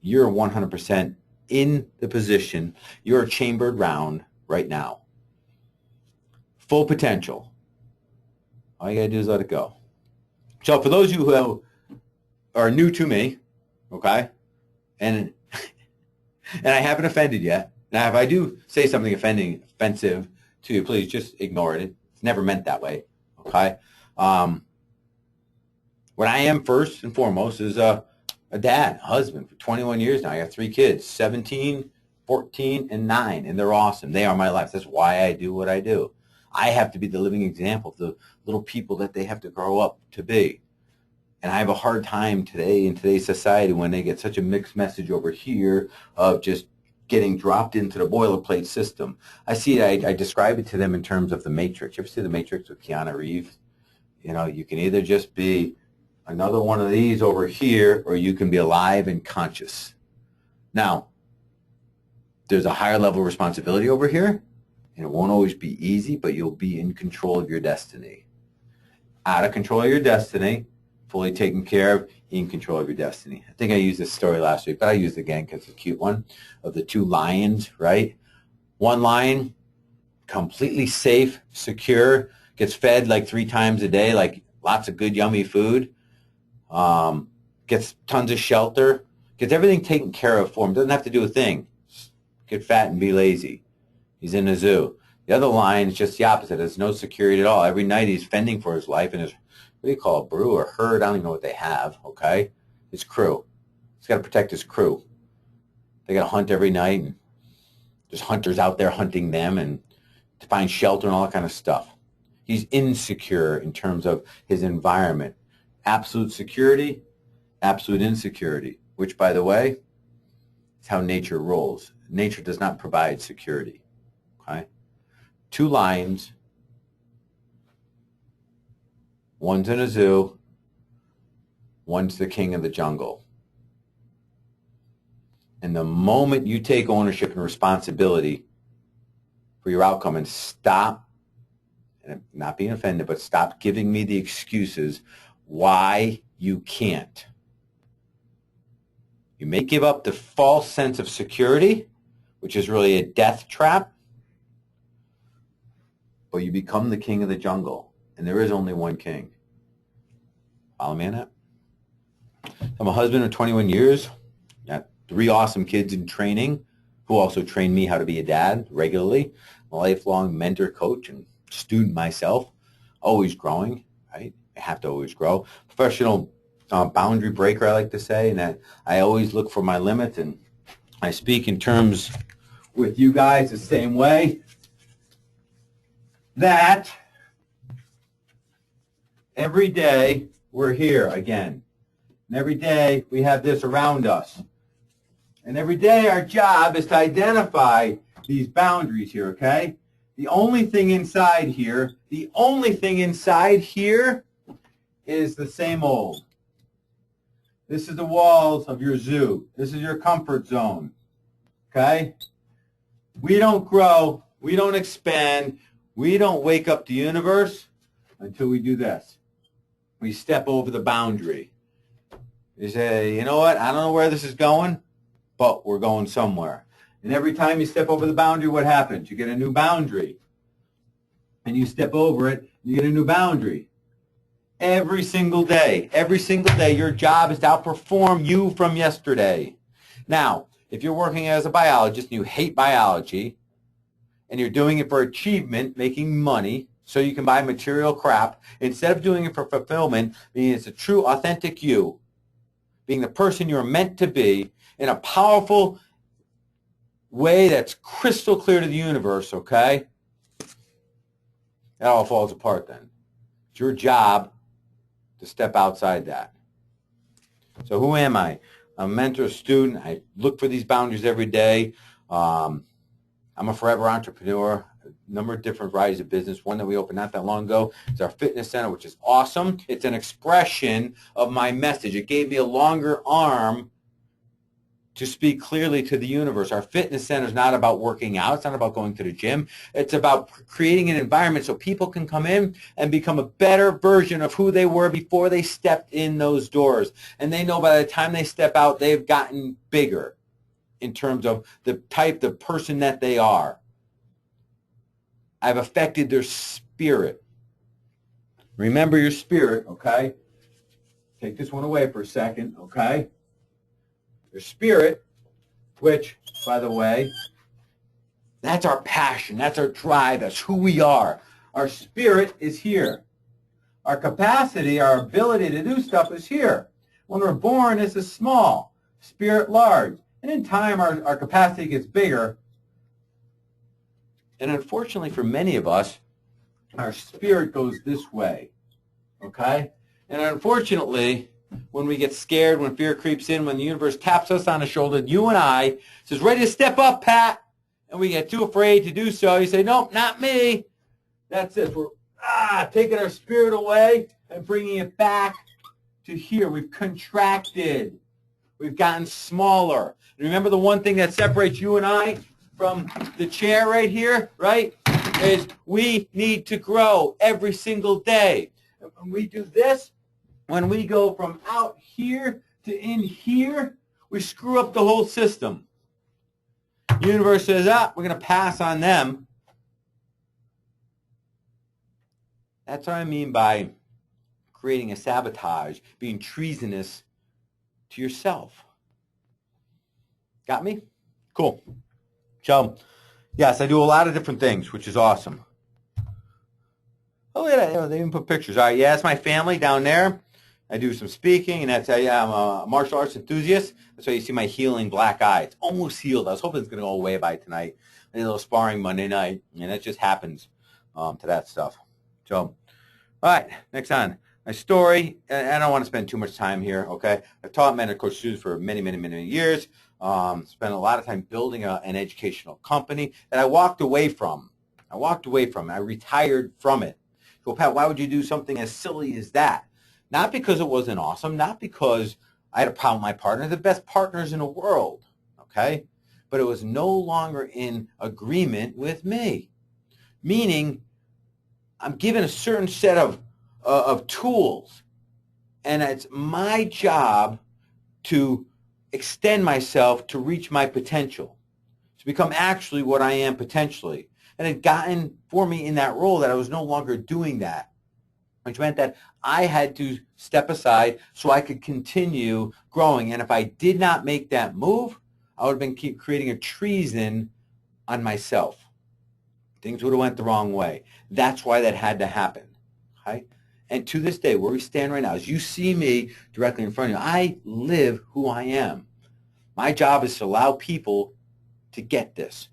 You're 100% in the position. You're a chambered round right now. Full potential. All you got to do is let it go. So for those of you who are new to me, okay, and I haven't offended yet. Now, if I do say something offensive to you, please just ignore it. It's never meant that way, okay? What I am first and foremost is a dad, a husband for 21 years now. I got 3 kids, 17, 14, and 9, and they're awesome. They are my life. That's why I do what I do. I have to be the living example of the little people that they have to grow up to be. And I have a hard time today in today's society when they get such a mixed message over here of just getting dropped into the boilerplate system. I see it, I describe it to them in terms of the Matrix. You ever see the Matrix with Keanu Reeves? You know, you can either just be another one of these over here, or you can be alive and conscious. Now, there's a higher level of responsibility over here, and it won't always be easy, but you'll be in control of your destiny. Out of control of your destiny, fully taken care of, in control of your destiny. I think I used this story last week, but I used it again because it's a cute one, of the 2 lions, right? One lion, completely safe, secure, gets fed like 3 times a day, like lots of good, yummy food, gets tons of shelter, gets everything taken care of for him, doesn't have to do a thing, get fat and be lazy. He's in the zoo. The other lion is just the opposite. There's no security at all. Every night he's fending for his life and his, what do you call it, brew or herd? I don't even know what they have, okay? His crew. He's got to protect his crew. They got to hunt every night, and there's hunters out there hunting them and to find shelter and all that kind of stuff. He's insecure in terms of his environment. Absolute security, absolute insecurity, which, by the way, is how nature rolls. Nature does not provide security, okay? 2 lions, one's in a zoo, one's the king of the jungle. And the moment you take ownership and responsibility for your outcome and stop, and I'm not being offended, but stop giving me the excuses why you can't. You may give up the false sense of security, which is really a death trap, but you become the king of the jungle. And there is only one king. Follow me on that? I'm a husband of 21 years. Got 3 awesome kids in training who also train me how to be a dad regularly. I'm a lifelong mentor, coach, and student myself. Always growing, right? I have to always grow. Professional boundary breaker, I like to say, and that I always look for my limits, and I speak in terms with you guys the same way. That every day we're here again. And every day we have this around us. And every day our job is to identify these boundaries here, okay? The only thing inside here is the same old. This is the walls of your zoo. This is your comfort zone, okay? We don't grow. We don't expand. We don't wake up the universe until we do this. We step over the boundary. You say, you know what? I don't know where this is going, but we're going somewhere. And every time you step over the boundary, what happens? You get a new boundary. And you step over it, you get a new boundary. Every single day, your job is to outperform you from yesterday. Now, if you're working as a biologist and you hate biology, and you're doing it for achievement, making money, so you can buy material crap, instead of doing it for fulfillment, meaning it's a true, authentic you, being the person you're meant to be in a powerful way that's crystal clear to the universe, okay? That all falls apart then. It's your job to step outside that. So who am I? I'm a mentor, student. I look for these boundaries every day. I'm a forever entrepreneur. A number of different varieties of business. One that we opened not that long ago is our fitness center, which is awesome. It's an expression of my message. It gave me a longer arm to speak clearly to the universe. Our fitness center is not about working out. It's not about going to the gym. It's about creating an environment so people can come in and become a better version of who they were before they stepped in those doors. And they know by the time they step out, they've gotten bigger in terms of the person that they are. I've affected their spirit. Remember your spirit, okay? Take this one away for a second, okay? Your spirit, which, by the way, that's our passion, that's our drive, that's who we are. Our spirit is here. Our capacity, our ability to do stuff is here. When we're born, this is small, spirit large. And in time, our capacity gets bigger. And unfortunately for many of us, our spirit goes this way, okay? And unfortunately, when we get scared, when fear creeps in, when the universe taps us on the shoulder, you and I, says, ready to step up, Pat, and we get too afraid to do so. You say, nope, not me. That's it. We're taking our spirit away and bringing it back to here. We've contracted. We've gotten smaller. And remember the one thing that separates you and I from the chair right here, right, is we need to grow every single day. And when we do this, when we go from out here to in here, we screw up the whole system. The universe says, we're going to pass on them. That's what I mean by creating a sabotage, being treasonous to yourself. Got me? Cool. So, yes, I do a lot of different things, which is awesome. Oh, yeah, they even put pictures. All right, yeah, that's my family down there. I do some speaking, and that's I'm a martial arts enthusiast. That's why you see my healing black eye. It's almost healed. I was hoping it's going to go away by tonight. I did a little sparring Monday night, and that just happens to that stuff. So, all right, next on. My story, and I don't want to spend too much time here, okay? I've taught men and coached students for many, many, many years. Spent a lot of time building an educational company that I walked away from. I retired from it. So, Pat, why would you do something as silly as that? Not because it wasn't awesome, not because I had a problem with my partner, the best partners in the world, okay? But it was no longer in agreement with me, meaning I'm given a certain set of tools, and it's my job to extend myself to reach my potential, to become actually what I am potentially. And it had gotten for me in that role that I was no longer doing that, which meant that I had to step aside so I could continue growing. And if I did not make that move, I would have been keep creating a treason on myself. Things would have went the wrong way. That's why that had to happen. Okay? And to this day, where we stand right now, as you see me directly in front of you, I live who I am. My job is to allow people to get this.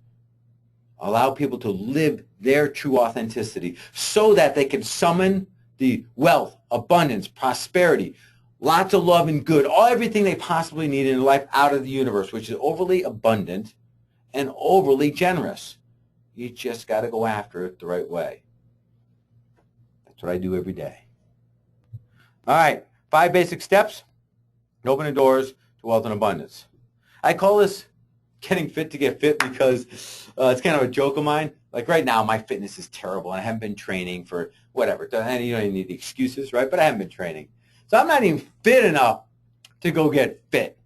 Allow people to live their true authenticity so that they can summon the wealth, abundance, prosperity, lots of love and good, everything they possibly need in life out of the universe, which is overly abundant and overly generous. You just got to go after it the right way. That's what I do every day. All right, 5 basic steps to open the doors to wealth and abundance. I call this getting fit to get fit because it's kind of a joke of mine. Like right now, my fitness is terrible, and I haven't been training for whatever. And you don't even need the excuses, right? But I haven't been training. So I'm not even fit enough to go get fit,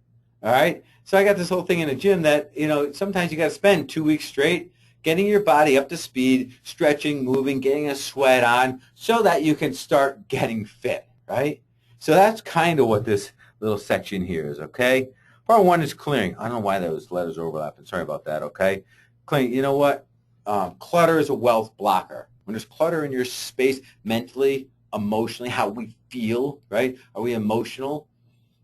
all right? So I got this whole thing in the gym that, sometimes you got to spend 2 weeks straight getting your body up to speed, stretching, moving, getting a sweat on so that you can start getting fit, right? So that's kind of what this little section here is, okay? Part 1 is clearing. I don't know why those letters are overlapping. Sorry about that, okay? Clearing. You know what? Clutter is a wealth blocker. When there's clutter in your space, mentally, emotionally, how we feel, right? Are we emotional?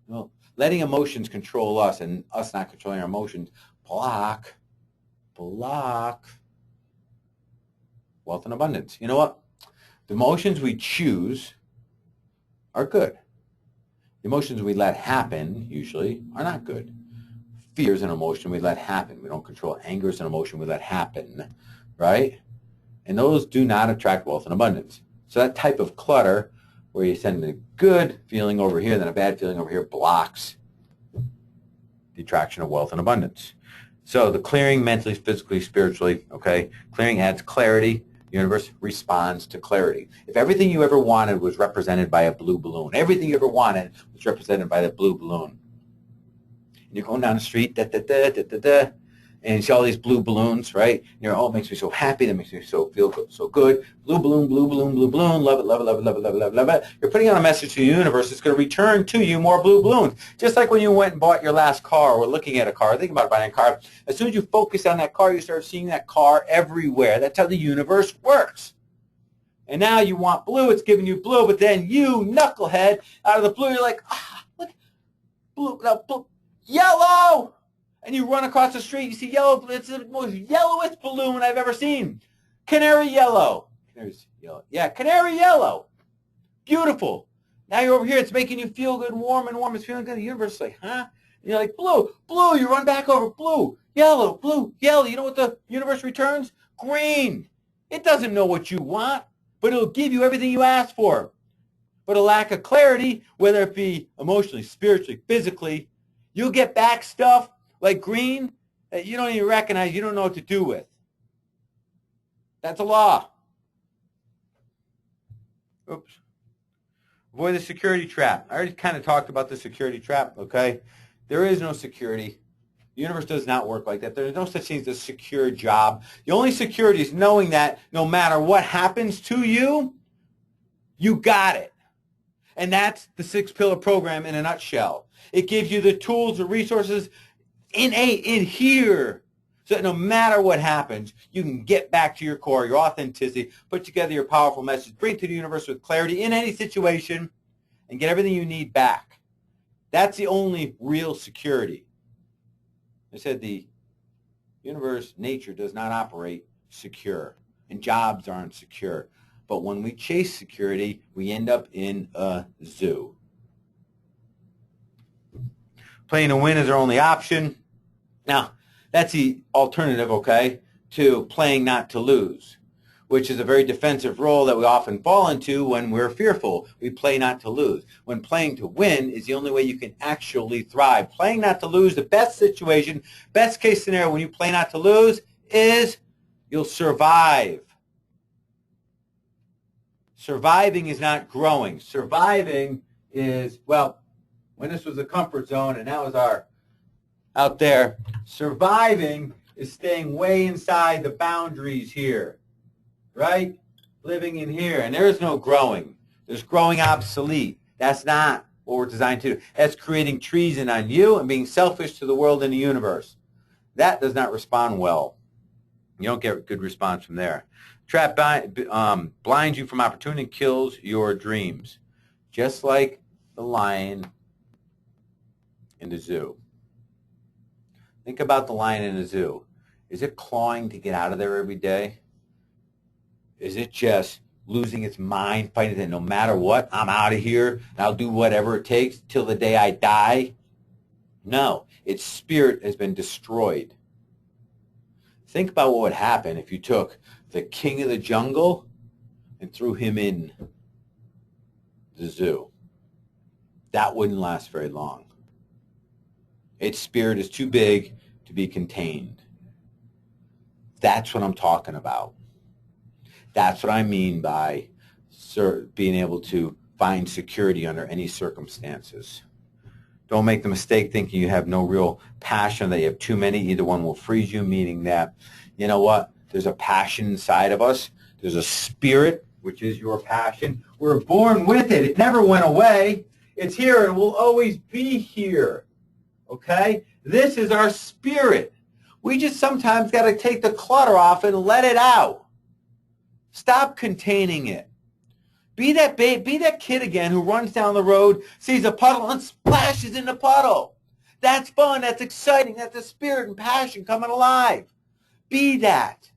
Well, letting emotions control us and us not controlling our emotions block wealth and abundance. You know what? The emotions we choose are good. The emotions we let happen, usually, are not good. Fear is an emotion we let happen. We don't control. Anger is an emotion we let happen, right? And those do not attract wealth and abundance. So that type of clutter, where you send a good feeling over here, then a bad feeling over here, blocks the attraction of wealth and abundance. So the clearing mentally, physically, spiritually, okay? Clearing adds clarity. The universe responds to clarity. If everything you ever wanted was represented by a blue balloon, everything you ever wanted was represented by that blue balloon, and you're going down the street, and you see all these blue balloons, right? And you're, it makes me so happy, that makes me feel so good. Blue balloon, blue balloon, blue balloon, love it, love it, love it, love it, love it, love it, love it. You're putting out a message to the universe. It's going to return to you more blue balloons. Just like when you went and bought your last car or looking at a car, think about buying a car. As soon as you focus on that car, you start seeing that car everywhere. That's how the universe works. And now you want blue, it's giving you blue, but then you, knucklehead, out of the blue, you're like, look, blue, now, blue, yellow! And you run across the street, you see yellow. It's the most yellowest balloon I've ever seen. Canary yellow. Canary's yellow. Yeah, canary yellow. Beautiful. Now you're over here. It's making you feel good, warm and warm. It's feeling good. The universe is like, huh? And you're like, blue, blue. You run back over. Blue, yellow, blue, yellow. You know what the universe returns? Green. It doesn't know what you want, but it'll give you everything you ask for. But a lack of clarity, whether it be emotionally, spiritually, physically, you'll get back stuff like green that you don't even recognize, you don't know what to do with. That's a law. Oops. Avoid the security trap. I already kind of talked about the security trap, okay? There is no security. The universe does not work like that. There's no such thing as a secure job. The only security is knowing that no matter what happens to you, you got it. And that's the 6-pillar program in a nutshell. It gives you the tools, the resources, in here, so that no matter what happens, you can get back to your core, your authenticity, put together your powerful message, bring to the universe with clarity in any situation, and get everything you need back. That's the only real security. I said the universe, nature, does not operate secure, and jobs aren't secure. But when we chase security, we end up in a zoo. Playing to win is our only option. Now, that's the alternative, okay, to playing not to lose, which is a very defensive role that we often fall into when we're fearful. We play not to lose. When playing to win is the only way you can actually thrive. Playing not to lose, the best situation, best case scenario when you play not to lose is you'll survive. Surviving is not growing. Surviving is, well, when this was a comfort zone and that was our out there, surviving is staying way inside the boundaries here, right? Living in here. And there is no growing. There's growing obsolete. That's not what we're designed to do. That's creating treason on you and being selfish to the world and the universe. That does not respond well. You don't get a good response from there. Trap blinds you from opportunity, kills your dreams. Just like the lion in the zoo. Think about the lion in the zoo. Is it clawing to get out of there every day? Is it just losing its mind, fighting that no matter what, I'm out of here, and I'll do whatever it takes till the day I die? No. Its spirit has been destroyed. Think about what would happen if you took the king of the jungle and threw him in the zoo. That wouldn't last very long. Its spirit is too big to be contained. That's what I'm talking about. That's what I mean by being able to find security under any circumstances. Don't make the mistake thinking you have no real passion, that you have too many. Either one will freeze you, meaning that, you know what, there's a passion inside of us. There's a spirit, which is your passion. We're born with it. It never went away. It's here and will always be here. Okay? This is our spirit. We just sometimes got to take the clutter off and let it out. Stop containing it. Be that kid again who runs down the road, sees a puddle, and splashes in the puddle. That's fun. That's exciting. That's the spirit and passion coming alive. Be that.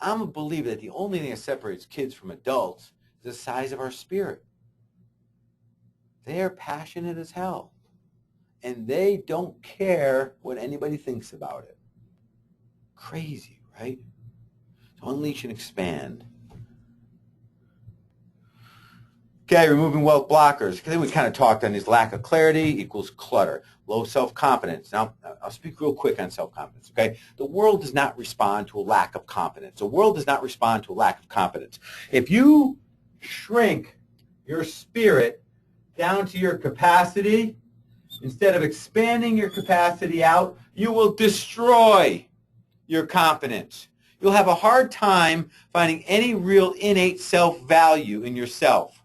I'm a believer that the only thing that separates kids from adults is the size of our spirit. They are passionate as hell. And they don't care what anybody thinks about it. Crazy, right? So unleash and expand. Okay, removing wealth blockers. Then we kind of talked on this. Lack of clarity equals clutter. Low self-confidence. Now, I'll speak real quick on self-confidence, okay? The world does not respond to a lack of confidence. The world does not respond to a lack of confidence. If you shrink your spirit down to your capacity, instead of expanding your capacity out, you will destroy your confidence. You'll have a hard time finding any real innate self-value in yourself.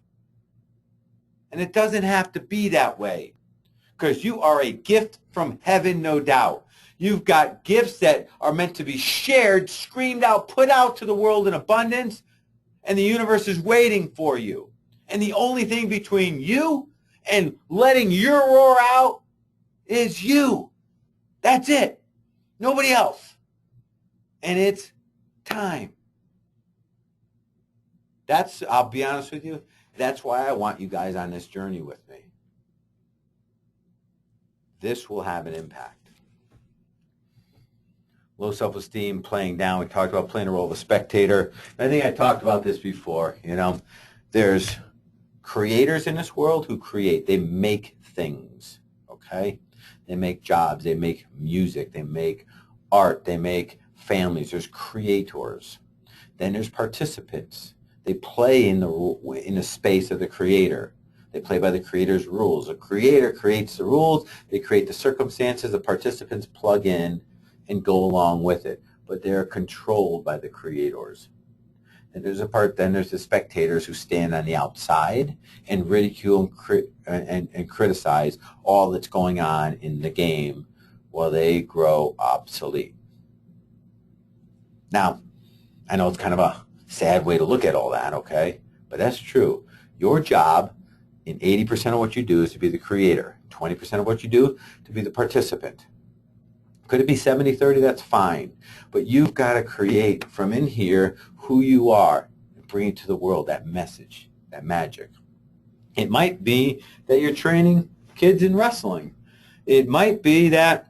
And it doesn't have to be that way, because you are a gift from heaven, no doubt. You've got gifts that are meant to be shared, screamed out, put out to the world in abundance, and the universe is waiting for you. And the only thing between you and letting your roar out is you. That's it. Nobody else. And it's time. I'll be honest with you, that's why I want you guys on this journey with me. This will have an impact. Low self-esteem, playing down. We talked about playing the role of a spectator. I think I talked about this before. There's creators in this world who create. They make things, okay? They make jobs. They make music. They make art. They make families. There's creators. Then there's participants. They play in the space of the creator. They play by the creator's rules. A creator creates the rules. They create the circumstances. The participants plug in and go along with it. But they're controlled by the creators. And then there's the spectators who stand on the outside and ridicule and criticize all that's going on in the game while they grow obsolete. Now, I know it's kind of a sad way to look at all that, okay? But that's true. Your job in 80% of what you do is to be the creator. 20% of what you do to be the participant. Could it be 70-30? That's fine. But you've got to create from in here who you are and bring it to the world, that message, that magic. It might be that you're training kids in wrestling. It might be that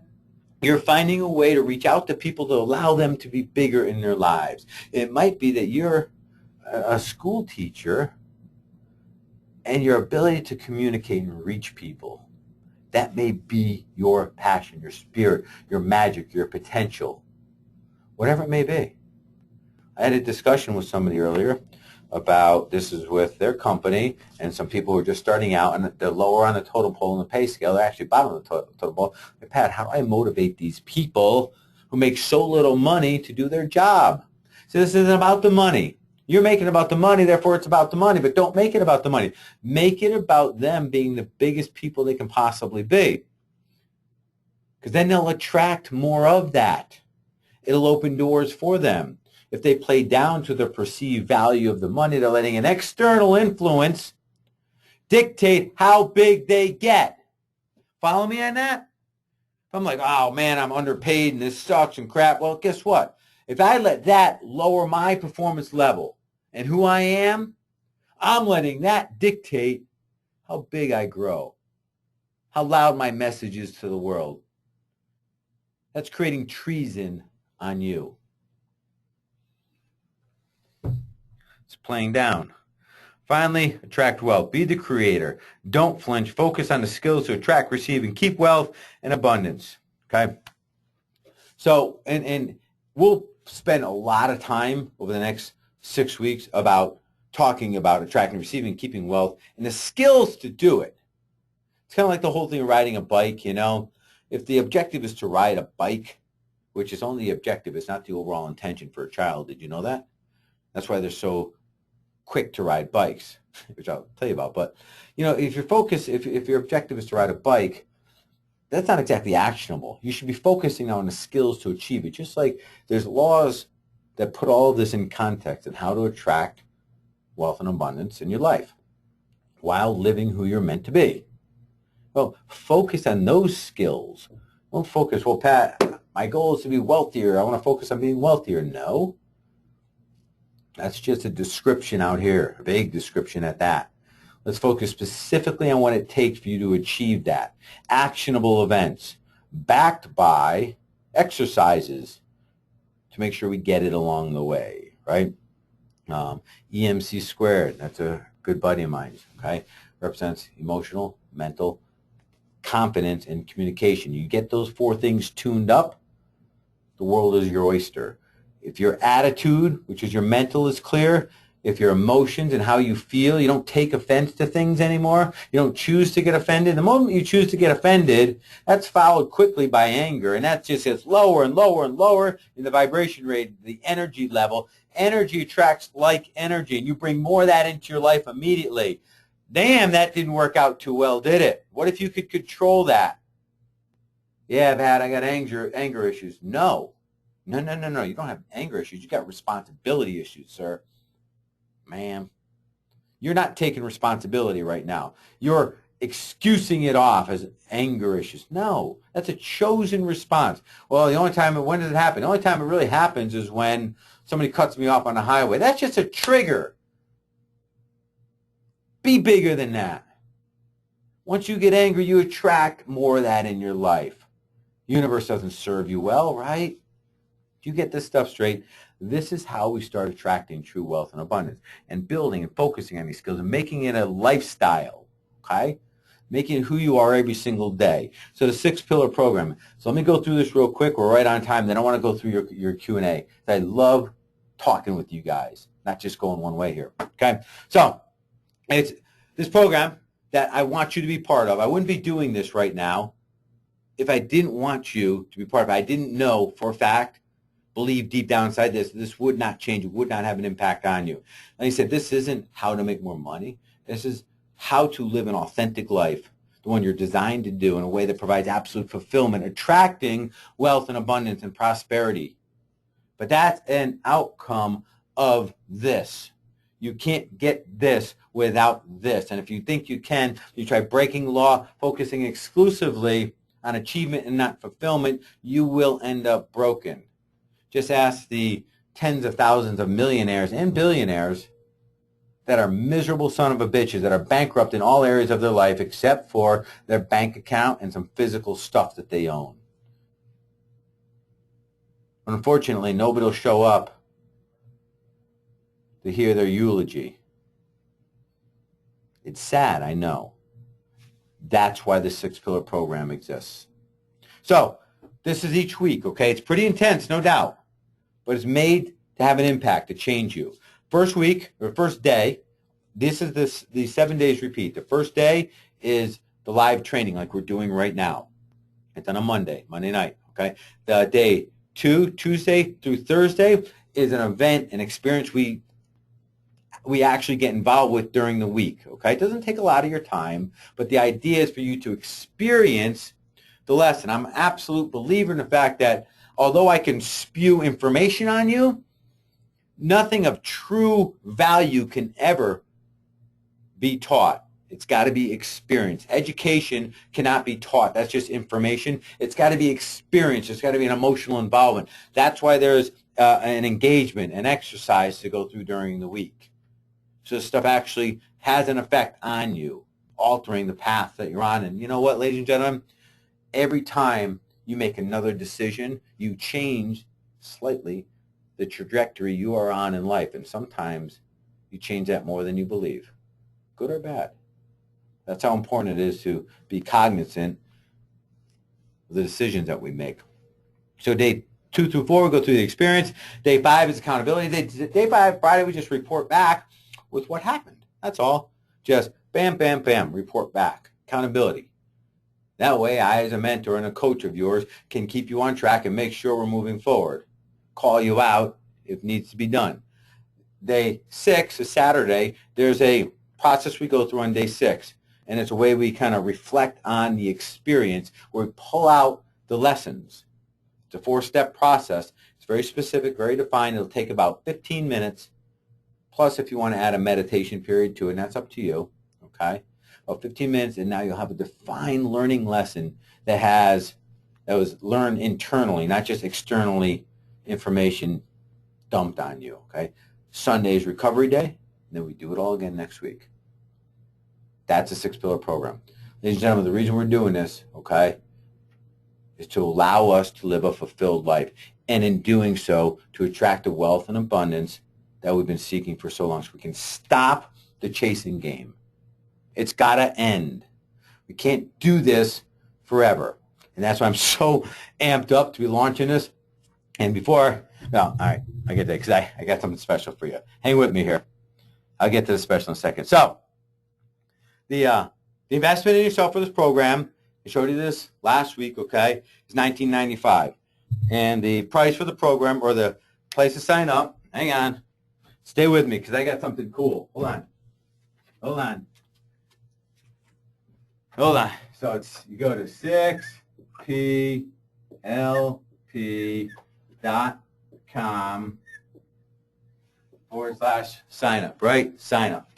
you're finding a way to reach out to people to allow them to be bigger in their lives. It might be that you're a school teacher and your ability to communicate and reach people. That may be your passion, your spirit, your magic, your potential, whatever it may be. I had a discussion with somebody earlier about, this is with their company and some people who are just starting out and they're lower on the totem pole in the pay scale. They're actually bottom of the totem pole. Hey, Pat, how do I motivate these people who make so little money to do their job? So this isn't about the money. You're making it about the money, therefore it's about the money, but don't make it about the money. Make it about them being the biggest people they can possibly be. Because then they'll attract more of that. It'll open doors for them. If they play down to the perceived value of the money, they're letting an external influence dictate how big they get. Follow me on that? If I'm like, oh man, I'm underpaid and this sucks and crap. Well, guess what? If I let that lower my performance level and who I am, I'm letting that dictate how big I grow, how loud my message is to the world. That's creating treason on you. It's playing down. Finally, attract wealth. Be the creator. Don't flinch. Focus on the skills to attract, receive, and keep wealth and abundance. Okay? So, and we'll spend a lot of time over the next 6 weeks about talking about attracting, receiving, keeping wealth, and the skills to do it. It's kind of like the whole thing of riding a bike, you know. If the objective is to ride a bike, which is only the objective, it's not the overall intention for a child. Did you know that? That's why they're so quick to ride bikes, which I'll tell you about. But, you know, if your focus, if your objective is to ride a bike, that's not exactly actionable. You should be focusing on the skills to achieve it. Just like there's laws that put all of this in context and how to attract wealth and abundance in your life while living who you're meant to be. Well, focus on those skills. Don't focus, well, Pat, my goal is to be wealthier. I want to focus on being wealthier. No. That's just a description out here, a vague description at that. Let's focus specifically on what it takes for you to achieve that. Actionable events backed by exercises to make sure we get it along the way, right? EMC squared, that's a good buddy of mine, okay? Represents emotional, mental, confidence, and communication. You get those 4 things tuned up, the world is your oyster. If your attitude, which is your mental, is clear, if your emotions and how you feel, you don't take offense to things anymore, you don't choose to get offended. The moment you choose to get offended, that's followed quickly by anger, and that just gets lower and lower and lower in the vibration rate, the energy level. Energy attracts like energy, and you bring more of that into your life immediately. Damn, that didn't work out too well, did it? What if you could control that? Yeah, Pat, I got anger issues. No. No. You don't have anger issues. You got responsibility issues, sir. Ma'am. You're not taking responsibility right now. You're excusing it off as anger issues. No, that's a chosen response. Well, the only time, when does it happen? The only time it really happens is when somebody cuts me off on the highway. That's just a trigger. Be bigger than that. Once you get angry, you attract more of that in your life. The universe doesn't serve you well, right? You get this stuff straight. This is how we start attracting true wealth and abundance and building and focusing on these skills and making it a lifestyle, okay? Making it who you are every single day. So the 6-pillar program. So let me go through this real quick. We're right on time. Then I want to go through your Q&A. I love talking with you guys, not just going one way here, okay? So it's this program that I want you to be part of. I wouldn't be doing this right now if I didn't want you to be part of it. I didn't know for a fact, believe deep down inside this would not change. It would not have an impact on you. Like I said, this isn't how to make more money. This is how to live an authentic life, the one you're designed to do in a way that provides absolute fulfillment, attracting wealth and abundance and prosperity. But that's an outcome of this. You can't get this without this. And if you think you can, you try breaking law, focusing exclusively on achievement and not fulfillment, you will end up broken. Just ask the tens of thousands of millionaires and billionaires that are miserable son of a bitches, that are bankrupt in all areas of their life except for their bank account and some physical stuff that they own. Unfortunately, nobody will show up to hear their eulogy. It's sad, I know. That's why the 6-pillar program exists. So this is each week, okay? It's pretty intense, no doubt, but it's made to have an impact, to change you. First week, or first day, this is the 7 days repeat. The first day is the live training like we're doing right now. It's on a Monday night, okay? The day 2, Tuesday through Thursday, is an event, an experience we actually get involved with during the week, okay? It doesn't take a lot of your time, but the idea is for you to experience the lesson. I'm an absolute believer in the fact that although I can spew information on you, nothing of true value can ever be taught. It's got to be experienced. Education cannot be taught. That's just information. It's got to be experienced. It's got to be an emotional involvement. That's why there's an engagement, an exercise to go through during the week. So this stuff actually has an effect on you, altering the path that you're on. And you know what, ladies and gentlemen? Every time you make another decision, you change slightly the trajectory you are on in life. And sometimes you change that more than you believe, good or bad. That's how important it is to be cognizant of the decisions that we make. So day 2 through 4, we go through the experience. Day 5 is accountability. Day 5, Friday, we just report back with what happened. That's all. Just bam, bam, bam, report back. Accountability. That way, I, as a mentor and a coach of yours, can keep you on track and make sure we're moving forward. Call you out if needs to be done. Day 6 is Saturday. There's a process we go through on day 6, and it's a way we kind of reflect on the experience where we pull out the lessons. It's a 4-step process. It's very specific, very defined. It'll take about 15 minutes, plus if you want to add a meditation period to it, and that's up to you, okay? About 15 minutes, and now you'll have a defined learning lesson that was learned internally, not just externally information dumped on you, okay? Sunday is recovery day, and then we do it all again next week. That's a 6-pillar program. Ladies and gentlemen, the reason we're doing this, okay, is to allow us to live a fulfilled life, and in doing so, to attract the wealth and abundance that we've been seeking for so long, so we can stop the chasing game. It's got to end. We can't do this forever. And that's why I'm so amped up to be launching this. And before, well, all right, I get that because I got something special for you. Hang with me here. I'll get to the special in a second. So, the investment in yourself for this program, I showed you this last week, okay, is $19.95. And the price for the program, or the place to sign up, hang on, stay with me because I got something cool. Hold on. So you go to 6plp.com/sign up, right? Sign up.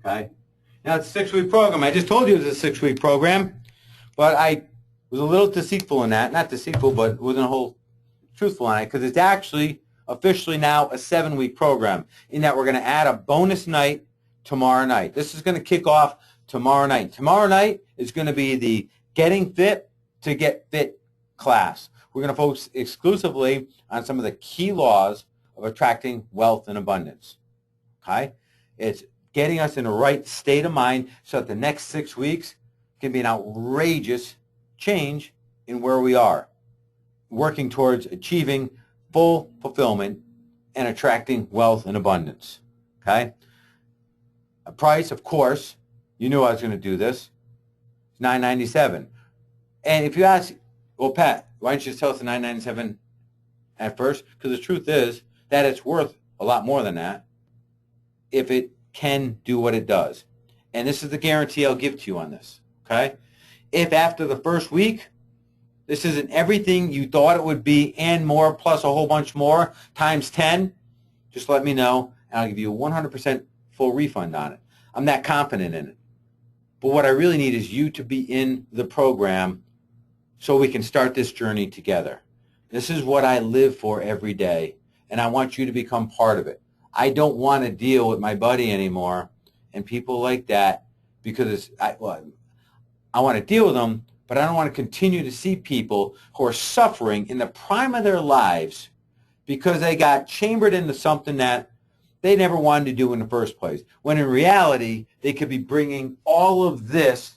Okay. Now it's a 6-week program. I just told you it was a 6-week program, but I was a little deceitful in that. Not deceitful, but wasn't a whole truthful on it, because it's actually officially now a 7-week program, in that we're going to add a bonus night tomorrow night. This is going to kick off tomorrow night. Tomorrow night is going to be the Getting Fit to Get Fit class. We're going to focus exclusively on some of the key laws of attracting wealth and abundance. Okay? It's getting us in the right state of mind so that the next 6 weeks can be an outrageous change in where we are, working towards achieving full fulfillment and attracting wealth and abundance. Okay? A price, of course, you knew I was going to do this. It's $9.97. And if you ask, well, Pat, why don't you just tell us the $9.97 at first? Because the truth is that it's worth a lot more than that if it can do what it does. And this is the guarantee I'll give to you on this. Okay? If after the first week, this isn't everything you thought it would be and more, plus a whole bunch more, times 10, just let me know, and I'll give you a 100% full refund on it. I'm that confident in it. But what I really need is you to be in the program so we can start this journey together. This is what I live for every day, and I want you to become part of it. I don't want to deal with my buddy anymore and people like that, because I want to deal with them, but I don't want to continue to see people who are suffering in the prime of their lives because they got chambered into something that they never wanted to do in the first place, when in reality, they could be bringing all of this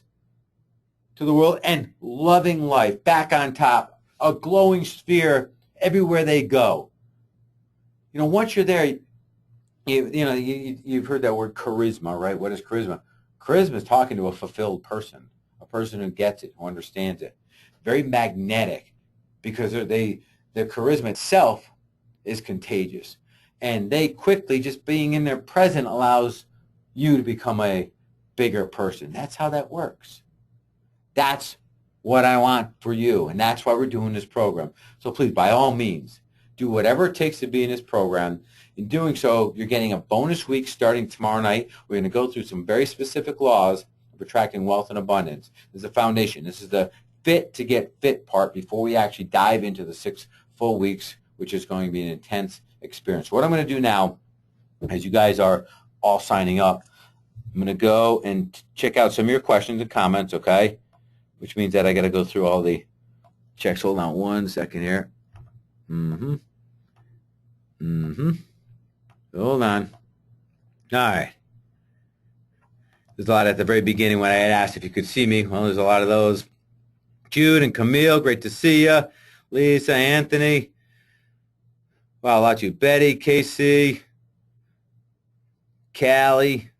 to the world and loving life back on top, a glowing sphere everywhere they go. You know, once you're there, you've heard that word charisma, right? What is charisma? Charisma is talking to a fulfilled person, a person who gets it, who understands it. Very magnetic, because the charisma itself is contagious. And they quickly, just being in their present allows you to become a bigger person. That's how that works. That's what I want for you, and that's why we're doing this program. So please, by all means, do whatever it takes to be in this program. In doing so, you're getting a bonus week starting tomorrow night. We're going to go through some very specific laws of attracting wealth and abundance. This is the foundation. This is the fit to get fit part before we actually dive into the 6 full weeks, which is going to be an intense experience. What I'm going to do now, as you guys are all signing up, I'm I'm going to go and check out some of your questions and comments, okay? Which means that I got to go through all the checks. Hold on one second here. Hold on. All right. There's a lot at the very beginning when I had asked if you could see me. Well, there's a lot of those. Jude and Camille, great to see you. Lisa, Anthony. Wow, a lot of you. Betty, Casey, Callie,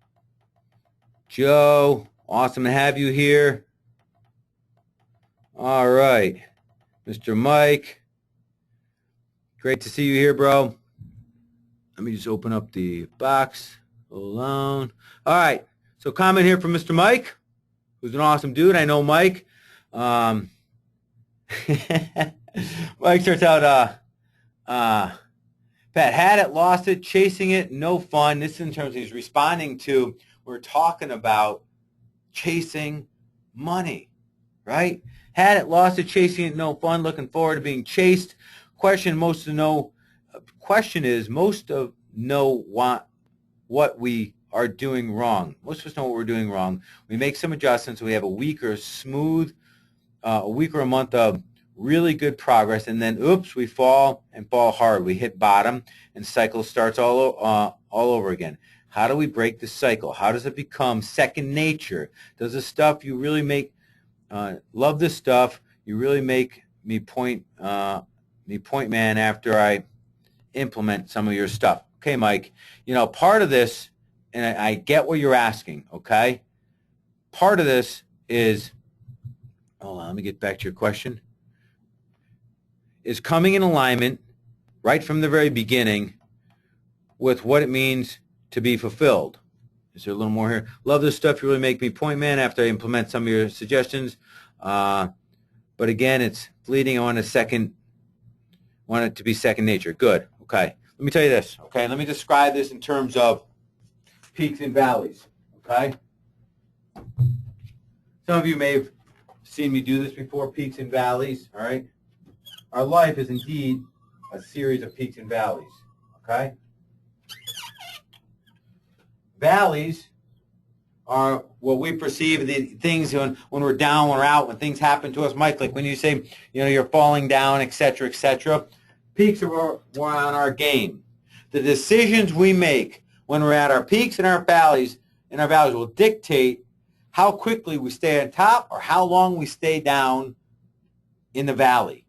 Joe. Awesome to have you here. All right. Mr. Mike. Great to see you here, bro. Let me just open up the box. Hold on. All right. So comment here from Mr. Mike, who's an awesome dude. I know Mike. Mike starts out, Pat, had it, lost it, chasing it, no fun. This is in terms of he's responding to, we're talking about chasing money, right? Had it, lost it, chasing it, no fun, looking forward to being chased. Question is most of know what we are doing wrong. Most of us know what we're doing wrong. We make some adjustments. We have a week or a month of really good progress, and then oops, we fall and fall hard. We hit bottom, and cycle starts all over again. How do we break the cycle? How does it become second nature? Does the stuff you really make love this stuff? You really make me point man after I implement some of your stuff. Okay, Mike. You know, part of this, and I get what you're asking. Okay, part of this is. Hold on, let me get back to your question. Is coming in alignment right from the very beginning with what it means to be fulfilled. Is there a little more here? Love this stuff. You really make me point man after I implement some of your suggestions. But again, it's fleeting. I want it to be second nature. Good. Okay. Let me tell you this. Okay. Let me describe this in terms of peaks and valleys. Okay. Some of you may have seen me do this before, peaks and valleys, all right? Our life is indeed a series of peaks and valleys, okay? Valleys are what we perceive the things when we're down, when we're out, when things happen to us, Mike, like when you say, you know, you're falling down, et cetera, et cetera. Peaks are where we're on our game. The decisions we make when we're at our peaks and our valleys will dictate how quickly we stay on top or how long we stay down in the valley.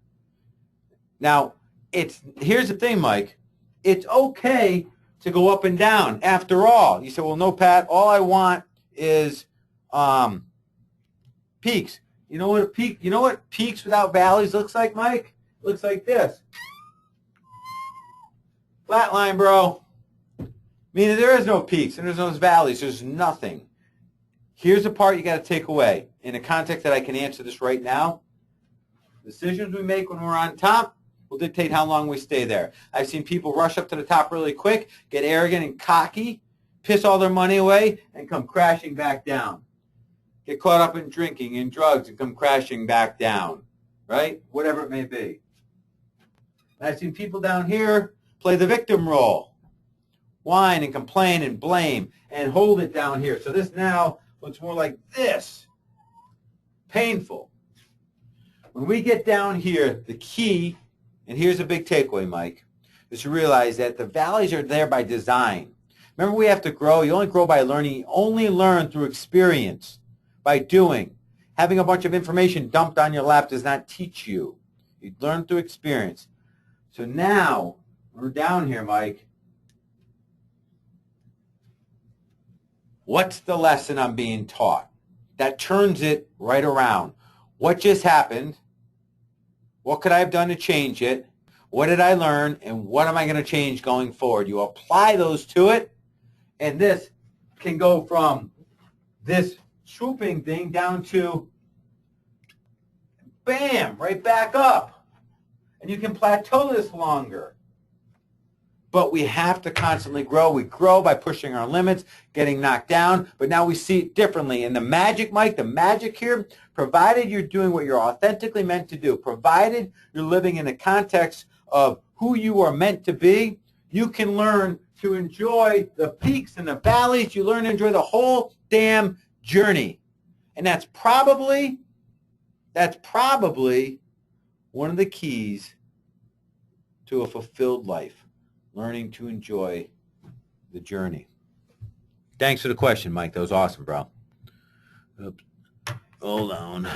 Now, here's the thing, Mike. It's okay to go up and down. After all, you say, well, no, Pat, all I want is peaks. You know what peaks without valleys looks like, Mike? It looks like this. Flat line, bro. Meaning there is no peaks and there's no valleys. There's nothing. Here's the part you got to take away. In a context that I can answer this right now, decisions we make when we're on top will dictate how long we stay there. I've seen people rush up to the top really quick, get arrogant and cocky, piss all their money away, and come crashing back down. Get caught up in drinking and drugs and come crashing back down, right? Whatever it may be. And I've seen people down here play the victim role, whine and complain and blame and hold it down here. So this now looks more like this. Painful. When we get down here, the key, and here's a big takeaway, Mike, is to realize that the valleys are there by design. Remember, we have to grow. You only grow by learning. You only learn through experience, by doing. Having a bunch of information dumped on your lap does not teach you. You learn through experience. So now, we're down here, Mike. What's the lesson I'm being taught? That turns it right around. What just happened? What could I have done to change it? What did I learn? And what am I going to change going forward? You apply those to it, and this can go from this swooping thing down to, bam, right back up. And you can plateau this longer. But we have to constantly grow. We grow by pushing our limits, getting knocked down, but now we see it differently. And the magic, Mike, the magic here, provided you're doing what you're authentically meant to do, provided you're living in the context of who you are meant to be, you can learn to enjoy the peaks and the valleys. You learn to enjoy the whole damn journey. And that's probably one of the keys to a fulfilled life, learning to enjoy the journey. Thanks for the question, Mike. That was awesome, bro. Oops. Hold on.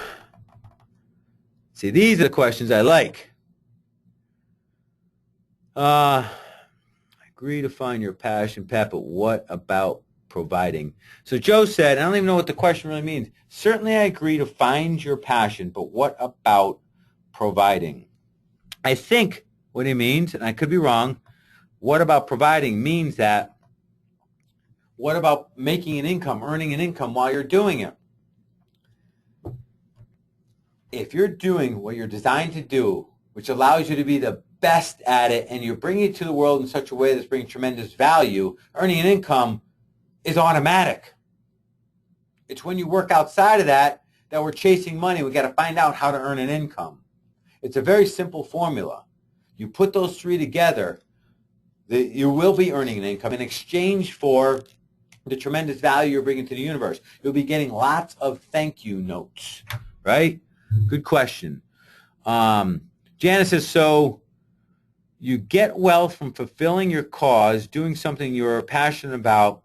See, these are the questions I like. I agree to find your passion, Pat, but what about providing? So Joe said, I don't even know what the question really means. Certainly I agree to find your passion, but what about providing? I think what he means, and I could be wrong, what about providing means that what about making an income, earning an income while you're doing it? If you're doing what you're designed to do, which allows you to be the best at it, and you're bringing it to the world in such a way that's bringing tremendous value, earning an income is automatic. It's when you work outside of that we're chasing money. We got to find out how to earn an income. It's a very simple formula. You put those three together, you will be earning an income in exchange for the tremendous value you're bringing to the universe. You'll be getting lots of thank you notes, right? Good question. Janice says, so you get wealth from fulfilling your cause, doing something you're passionate about,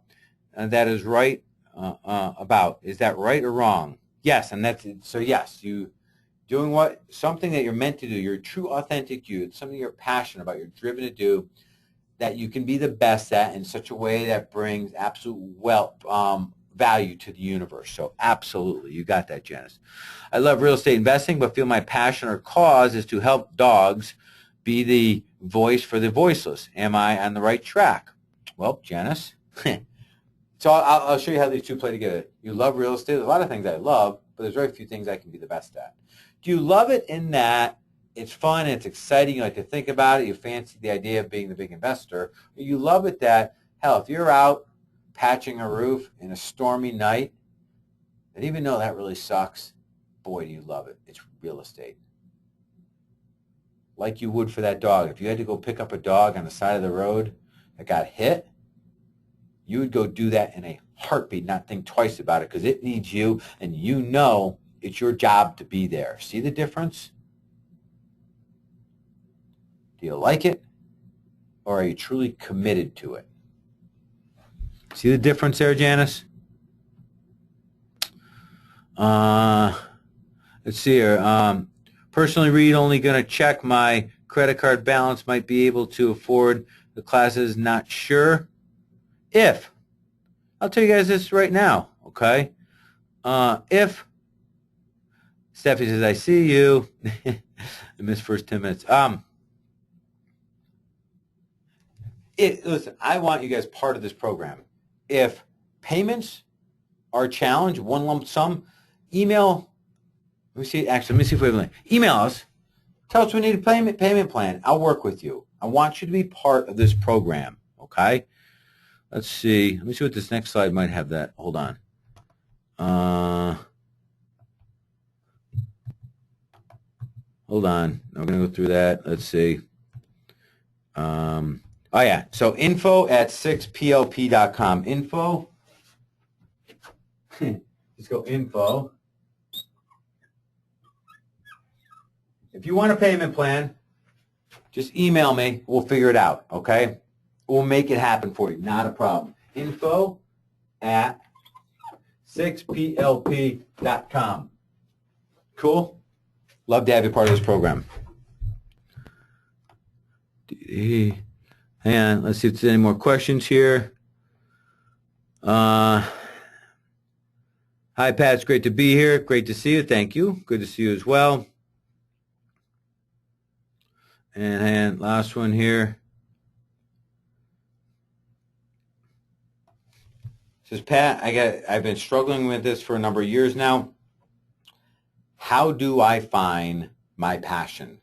and that is right about. Is that right or wrong? Yes, and that's it. So yes, you doing something that you're meant to do, your true authentic you, it's something you're passionate about, you're driven to do, that you can be the best at in such a way that brings absolute value to the universe. So absolutely, you got that, Janice. I love real estate investing, but feel my passion or cause is to help dogs be the voice for the voiceless. Am I on the right track? Well, Janice, so I'll show you how these two play together. You love real estate. There's a lot of things I love, but there's very few things I can be the best at. Do you love it in that it's fun, it's exciting, you like to think about it, you fancy the idea of being the big investor, or you love it that, hell, if you're out patching a roof in a stormy night, and even though that really sucks, boy, do you love it. It's real estate. Like you would for that dog. If you had to go pick up a dog on the side of the road that got hit, you would go do that in a heartbeat, not think twice about it, because it needs you, and you know it's your job to be there. See the difference? Do you like it, or are you truly committed to it? See the difference there, Janice? Let's see here. Personally, read only going to check my credit card balance. Might be able to afford the classes. Not sure. If I'll tell you guys this right now, okay? If Steffi says, "I see you," I missed first 10 minutes. Listen, I want you guys part of this program. If payments are a challenge, one lump sum, email. Let me see if we have a link. Email us. Tell us we need a payment plan. I'll work with you. I want you to be part of this program, okay? Let's see. Let me see what this next slide might have that. Hold on. Hold on. I'm going to go through that. Let's see. Oh, yeah. So info@sixplp.com. Info. Let's go info. If you want a payment plan, just email me. We'll figure it out, okay? We'll make it happen for you. Not a problem. Info@sixplp.com. Cool? Love to have you part of this program. Hang on. Let's see if there's any more questions here. Hi, Pat. It's great to be here. Great to see you. Thank you. Good to see you as well. And last one here. Says, Pat, I've been struggling with this for a number of years now. How do I find my passion?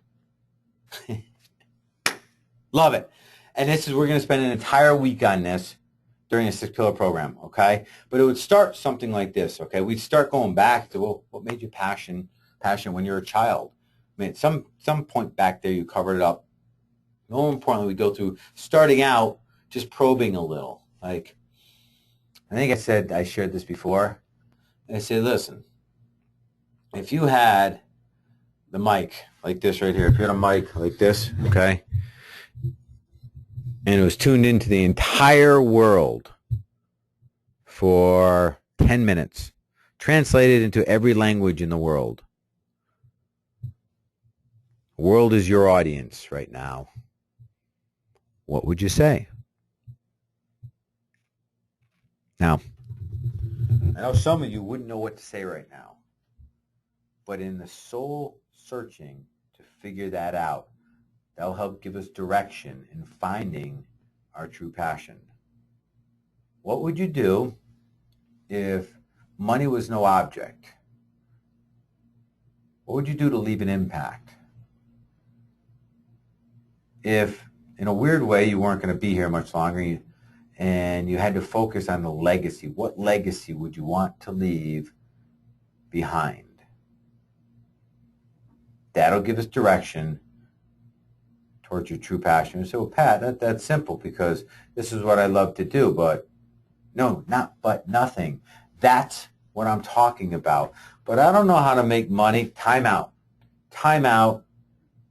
Love it. And we're going to spend an entire week on this during a 6-pillar program, okay? But it would start something like this, okay? We'd start going back to, well, what made you passionate when you're a child? I mean, at some point back there, you covered it up. More importantly, we go through starting out, just probing a little. Like, I think I shared this before. I said, listen, if you had the mic like this right here, if you had a mic like this, okay, and it was tuned into the entire world for 10 minutes, translated into every language in the world. The world is your audience right now. What would you say? Now, I know some of you wouldn't know what to say right now, but in the soul searching to figure that out, that'll help give us direction in finding our true passion. What would you do if money was no object? What would you do to leave an impact? If, in a weird way, you weren't going to be here much longer and you had to focus on the legacy, what legacy would you want to leave behind? That'll give us direction towards your true passion. You say, well, Pat, that's simple because this is what I love to do. But no, nothing. That's what I'm talking about. But I don't know how to make money. Time out. Time out.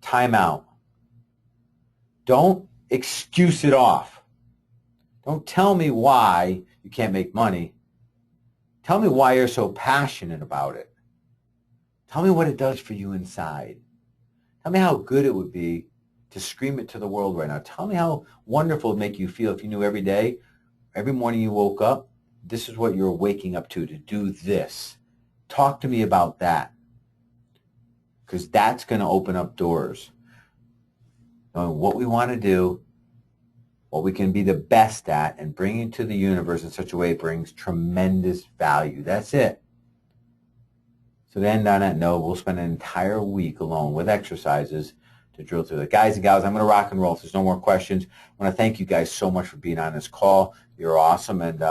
Time out. Don't excuse it off. Don't tell me why you can't make money. Tell me why you're so passionate about it. Tell me what it does for you inside. Tell me how good it would be to scream it to the world right now. Tell me how wonderful it would make you feel if you knew every day, every morning you woke up, this is what you're waking up to do this. Talk to me about that. Because that's going to open up doors. Knowing what we want to do, what we can be the best at, and bring it to the universe in such a way it brings tremendous value. That's it. So to end on that note, we'll spend an entire week alone with exercises to drill through it. Guys and gals, I'm going to rock and roll. If there's no more questions, I want to thank you guys so much for being on this call. You're awesome, and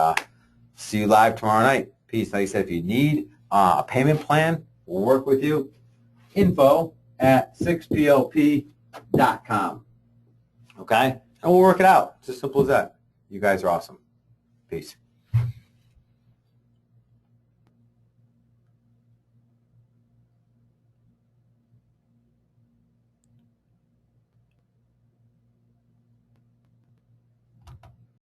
see you live tomorrow night. Peace. Like I said, if you need a payment plan, we'll work with you. info@sixplp.com. Okay? And we'll work it out. It's as simple as that. You guys are awesome. Peace.